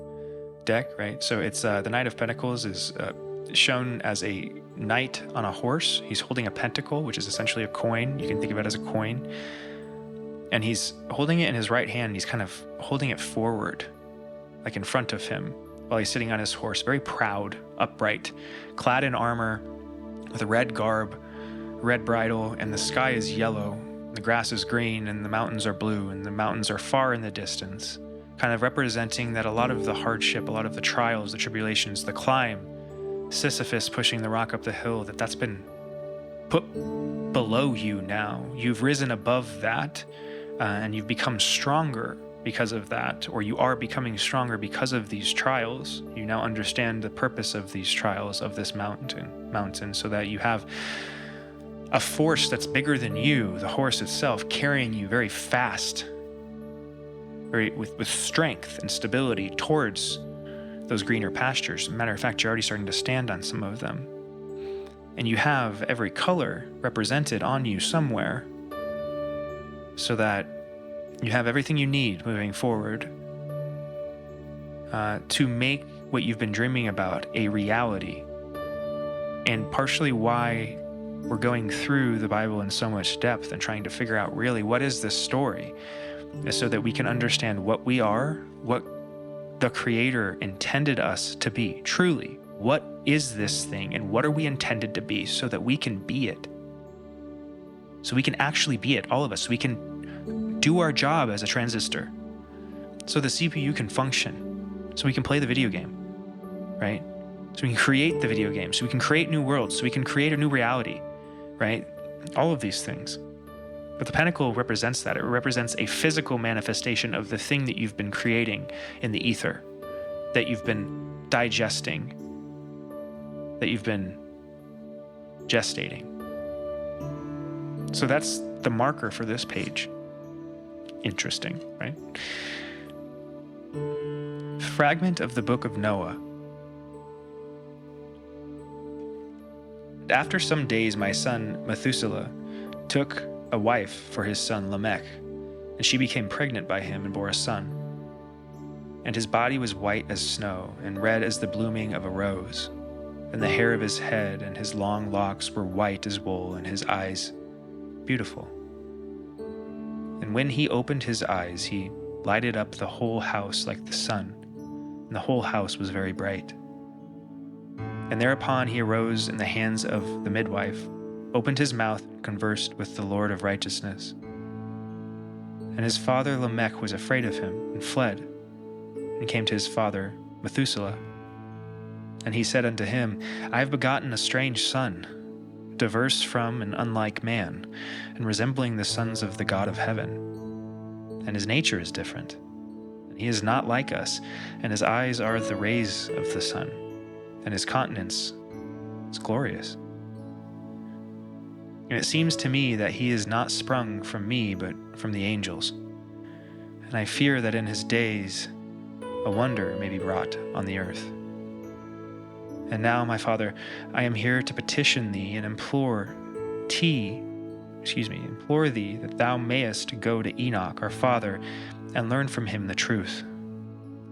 deck, right? So it's the Knight of Pentacles is shown as a knight on a horse. He's holding a pentacle, which is essentially a coin. You can think of it as a coin. And he's holding it in his right hand. He's kind of holding it forward, like in front of him, while he's sitting on his horse, very proud, upright, clad in armor, with a red garb, red bridle, and the sky is yellow. The grass is green and the mountains are blue and the mountains are far in the distance, kind of representing that a lot of the hardship, a lot of the trials, the tribulations, the climb, Sisyphus pushing the rock up the hill, that's been put below you now. You've risen above that and you've become stronger because of that, or you are becoming stronger because of these trials. You now understand the purpose of these trials of this mountain so that you have a force that's bigger than you, the horse itself, carrying you very fast, with strength and stability towards those greener pastures. Matter of fact, you're already starting to stand on some of them. And you have every color represented on you somewhere so that you have everything you need moving forward to make what you've been dreaming about a reality. And partially why we're going through the Bible in so much depth and trying to figure out really what is this story, so that we can understand what we are, what the Creator intended us to be. Truly, what is this thing and what are we intended to be so that we can be it? So we can actually be it, all of us. So we can do our job as a transistor. So the CPU can function. So we can play the video game, right? So we can create the video game. So we can create new worlds. So we can create a new reality. Right? All of these things. But the pentacle represents that. It represents a physical manifestation of the thing that you've been creating in the ether, that you've been digesting, that you've been gestating. So that's the marker for this page. Interesting, right? Fragment of the Book of Noah. After some days, my son Methuselah took a wife for his son Lamech, and she became pregnant by him and bore a son. And his body was white as snow and red as the blooming of a rose, and the hair of his head and his long locks were white as wool, and his eyes beautiful. And when he opened his eyes, he lighted up the whole house like the sun, and the whole house was very bright. And thereupon he arose in the hands of the midwife, opened his mouth, and conversed with the Lord of righteousness. And his father Lamech was afraid of him, and fled, and came to his father Methuselah. And he said unto him, I have begotten a strange son. diverse from and unlike man, and resembling the sons of the God of heaven. And his nature is different. He is not like us, and his eyes are the rays of the sun, and his countenance is glorious. And it seems to me that he is not sprung from me, but from the angels. And I fear that in his days a wonder may be brought on the earth. And now, my Father, I am here to petition thee and implore thee that thou mayest go to Enoch, our father, and learn from him the truth,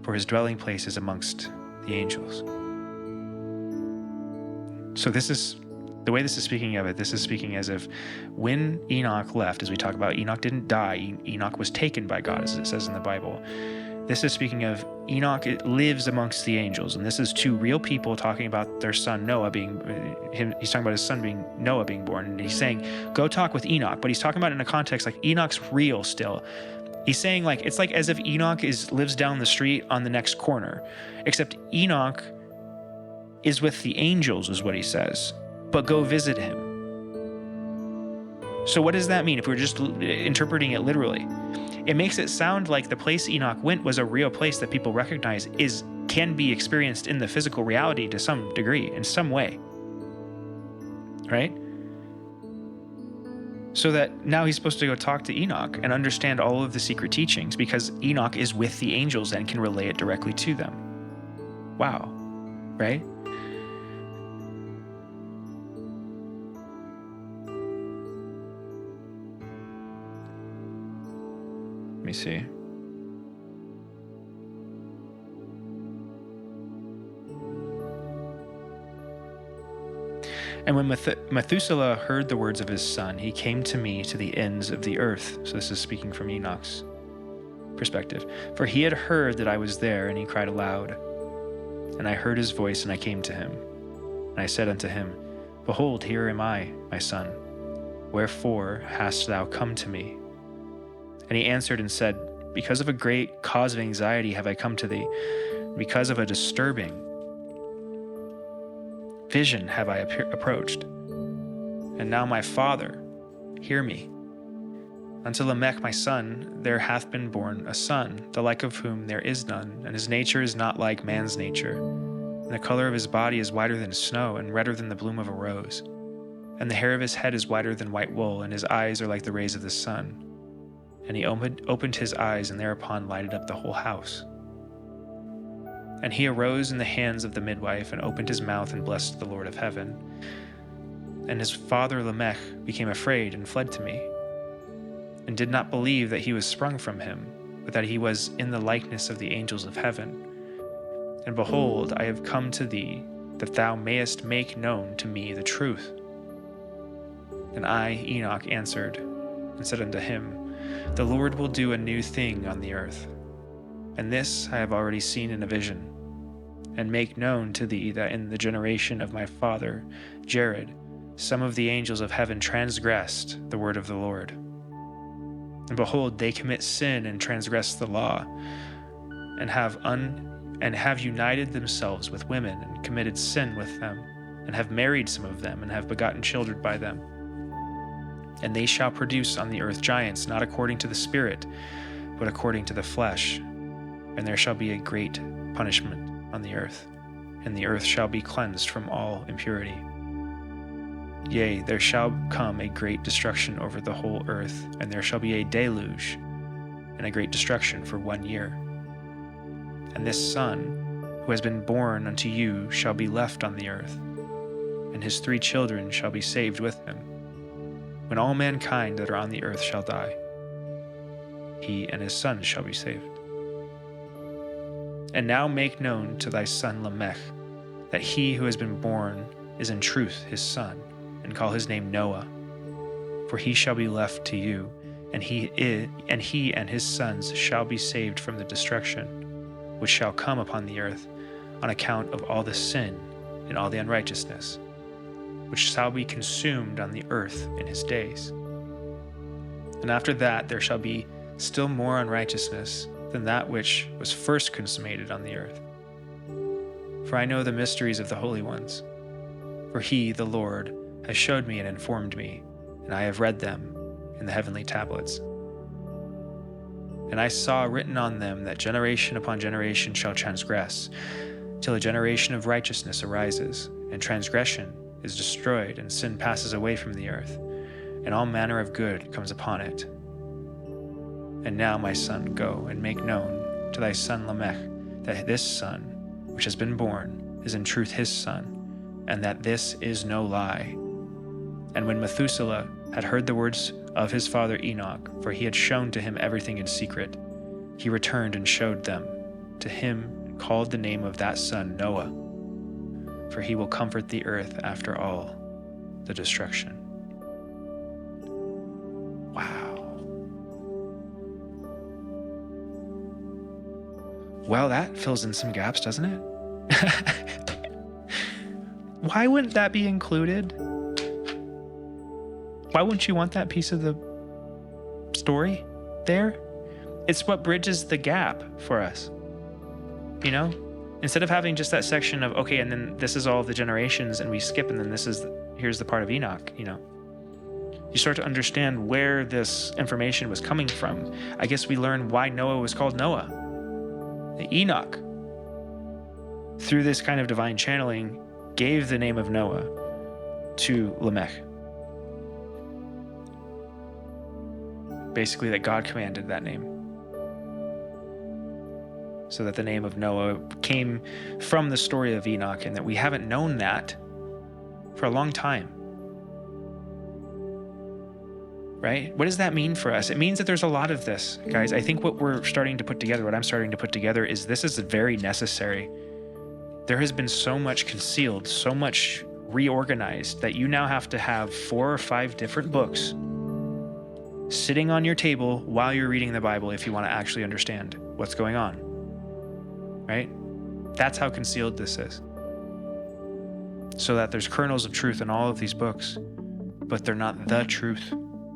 for his dwelling place is amongst the angels. So this is, the way this is speaking of it, this is speaking as if when Enoch left, as we talk about, Enoch didn't die, Enoch was taken by God, as it says in the Bible. This is speaking of Enoch lives amongst the angels, and this is two real people talking about their son Noah he's talking about his son Noah being born, and he's saying, go talk with Enoch, but he's talking about it in a context like Enoch's real still. He's saying like, it's like as if Enoch lives down the street on the next corner, except Enoch is with the angels is what he says, but go visit him. So what does that mean if we're just interpreting it literally? It makes it sound like the place Enoch went was a real place that people recognize can be experienced in the physical reality to some degree, in some way. Right? So that now he's supposed to go talk to Enoch and understand all of the secret teachings because Enoch is with the angels and can relay it directly to them. Wow. Right? Let me see. And when Methuselah heard the words of his son, he came to me to the ends of the earth. So this is speaking from Enoch's perspective. For he had heard that I was there, and he cried aloud. And I heard his voice, and I came to him. And I said unto him, Behold, here am I, my son. Wherefore hast thou come to me? And he answered and said, Because of a great cause of anxiety have I come to thee, because of a disturbing vision have I approached. And now, my father, hear me. Unto Lamech my son there hath been born a son, the like of whom there is none, and his nature is not like man's nature. And the color of his body is whiter than snow, and redder than the bloom of a rose. And the hair of his head is whiter than white wool, and his eyes are like the rays of the sun. And he opened his eyes, and thereupon lighted up the whole house. And he arose in the hands of the midwife, and opened his mouth, and blessed the Lord of heaven. And his father Lamech became afraid, and fled to me, and did not believe that he was sprung from him, but that he was in the likeness of the angels of heaven. And behold, I have come to thee, that thou mayest make known to me the truth. And I, Enoch, answered, and said unto him, The Lord will do a new thing on the earth. And this I have already seen in a vision, and make known to thee that in the generation of my father Jared, some of the angels of heaven transgressed the word of the Lord. And behold, they commit sin and transgress the law, and have united themselves with women, and committed sin with them, and have married some of them, and have begotten children by them. And they shall produce on the earth giants, not according to the Spirit, but according to the flesh. And there shall be a great punishment on the earth, and the earth shall be cleansed from all impurity. Yea, there shall come a great destruction over the whole earth, and there shall be a deluge, and a great destruction for 1 year. And this son, who has been born unto you, shall be left on the earth, and his 3 children shall be saved with him. When all mankind that are on the earth shall die, he and his sons shall be saved. And now make known to thy son Lamech that he who has been born is in truth his son, and call his name Noah. For he shall be left to you, and he and his sons shall be saved from the destruction which shall come upon the earth on account of all the sin and all the unrighteousness, which shall be consumed on the earth in his days. And after that there shall be still more unrighteousness than that which was first consummated on the earth. For I know the mysteries of the holy ones. For he, the Lord, has showed me and informed me, and I have read them in the heavenly tablets. And I saw written on them that generation upon generation shall transgress, till a generation of righteousness arises, and transgression is destroyed, and sin passes away from the earth, and all manner of good comes upon it. And now, my son, go and make known to thy son Lamech that this son, which has been born, is in truth his son, and that this is no lie. And when Methuselah had heard the words of his father Enoch, for he had shown to him everything in secret, he returned and showed them to him, and called the name of that son Noah, for he will comfort the earth after all the destruction. Wow. Well, that fills in some gaps, doesn't it? Why wouldn't that be included? Why wouldn't you want that piece of the story there? It's what bridges the gap for us. You know? Instead of having just that section of, okay, and then this is all of the generations, and we skip, and then here's the part of Enoch, you know? You start to understand where this information was coming from. I guess we learn why Noah was called Noah. Enoch, through this kind of divine channeling, gave the name of Noah to Lamech. Basically, that God commanded that name. So that the name of Noah came from the story of Enoch, and that we haven't known that for a long time. Right? What does that mean for us? It means that there's a lot of this, guys. I think what I'm starting to put together is this is very necessary. There has been so much concealed, so much reorganized, that you now have to have 4 or 5 different books sitting on your table while you're reading the Bible if you want to actually understand what's going on. Right? That's how concealed this is. So that there's kernels of truth in all of these books, but they're not the truth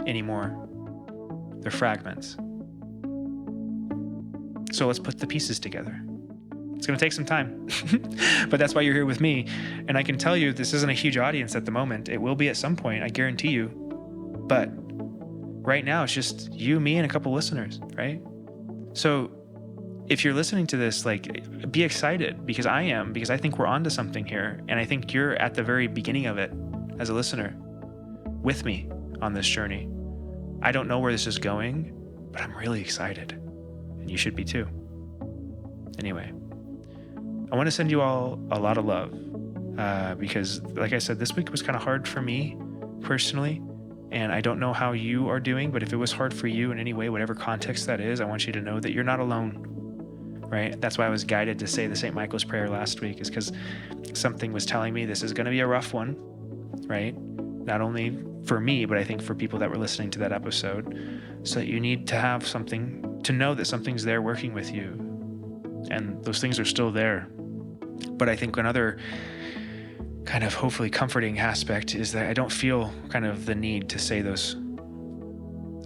anymore. They're fragments. So let's put the pieces together. It's going to take some time, but that's why you're here with me. And I can tell you, this isn't a huge audience at the moment. It will be at some point, I guarantee you. But right now, it's just you, me, and a couple listeners, right? So if you're listening to this, like, be excited, because I am, because I think we're onto something here. And I think you're at the very beginning of it as a listener with me on this journey. I don't know where this is going, but I'm really excited, and you should be too. Anyway, I want to send you all a lot of love, because like I said, this week was kind of hard for me personally, and I don't know how you are doing, but if it was hard for you in any way, whatever context that is, I want you to know that you're not alone, right? That's why I was guided to say the St. Michael's prayer last week, is because something was telling me this is going to be a rough one, right? Not only for me, but I think for people that were listening to that episode. So you need to have something to know that something's there working with you. And those things are still there. But I think another kind of hopefully comforting aspect is that I don't feel kind of the need to say those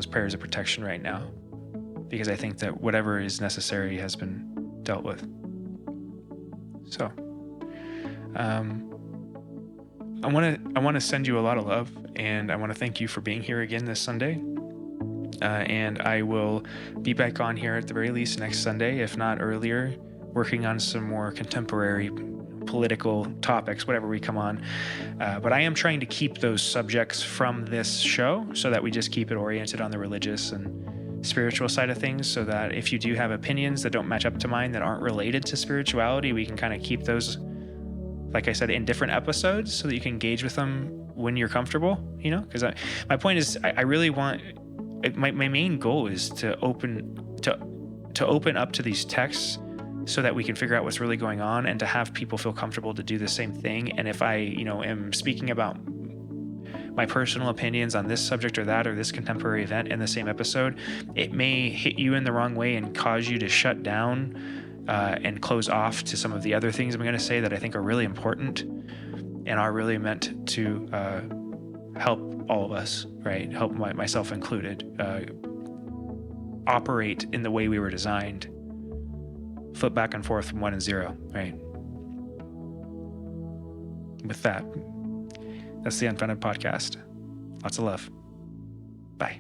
prayers of protection right now, because I think that whatever is necessary has been dealt with. So, I want to send you a lot of love, and I want to thank you for being here again this Sunday. And I will be back on here at the very least next Sunday, if not earlier, working on some more contemporary political topics, whatever we come on. But I am trying to keep those subjects from this show so that we just keep it oriented on the religious and spiritual side of things, so that if you do have opinions that don't match up to mine, that aren't related to spirituality, we can kind of keep those, like I said, in different episodes so that you can engage with them when you're comfortable, you know? Because my point is, I really want, my main goal is to open up to these texts so that we can figure out what's really going on, and to have people feel comfortable to do the same thing. And if I, am speaking about my personal opinions on this subject or that, or this contemporary event in the same episode, it may hit you in the wrong way and cause you to shut down and close off to some of the other things I'm going to say that I think are really important and are really meant to help all of us, right? Help myself included, operate in the way we were designed. Flip back and forth from 1 and 0, right? With that, That's the Unfounded podcast. Lots of love. Bye.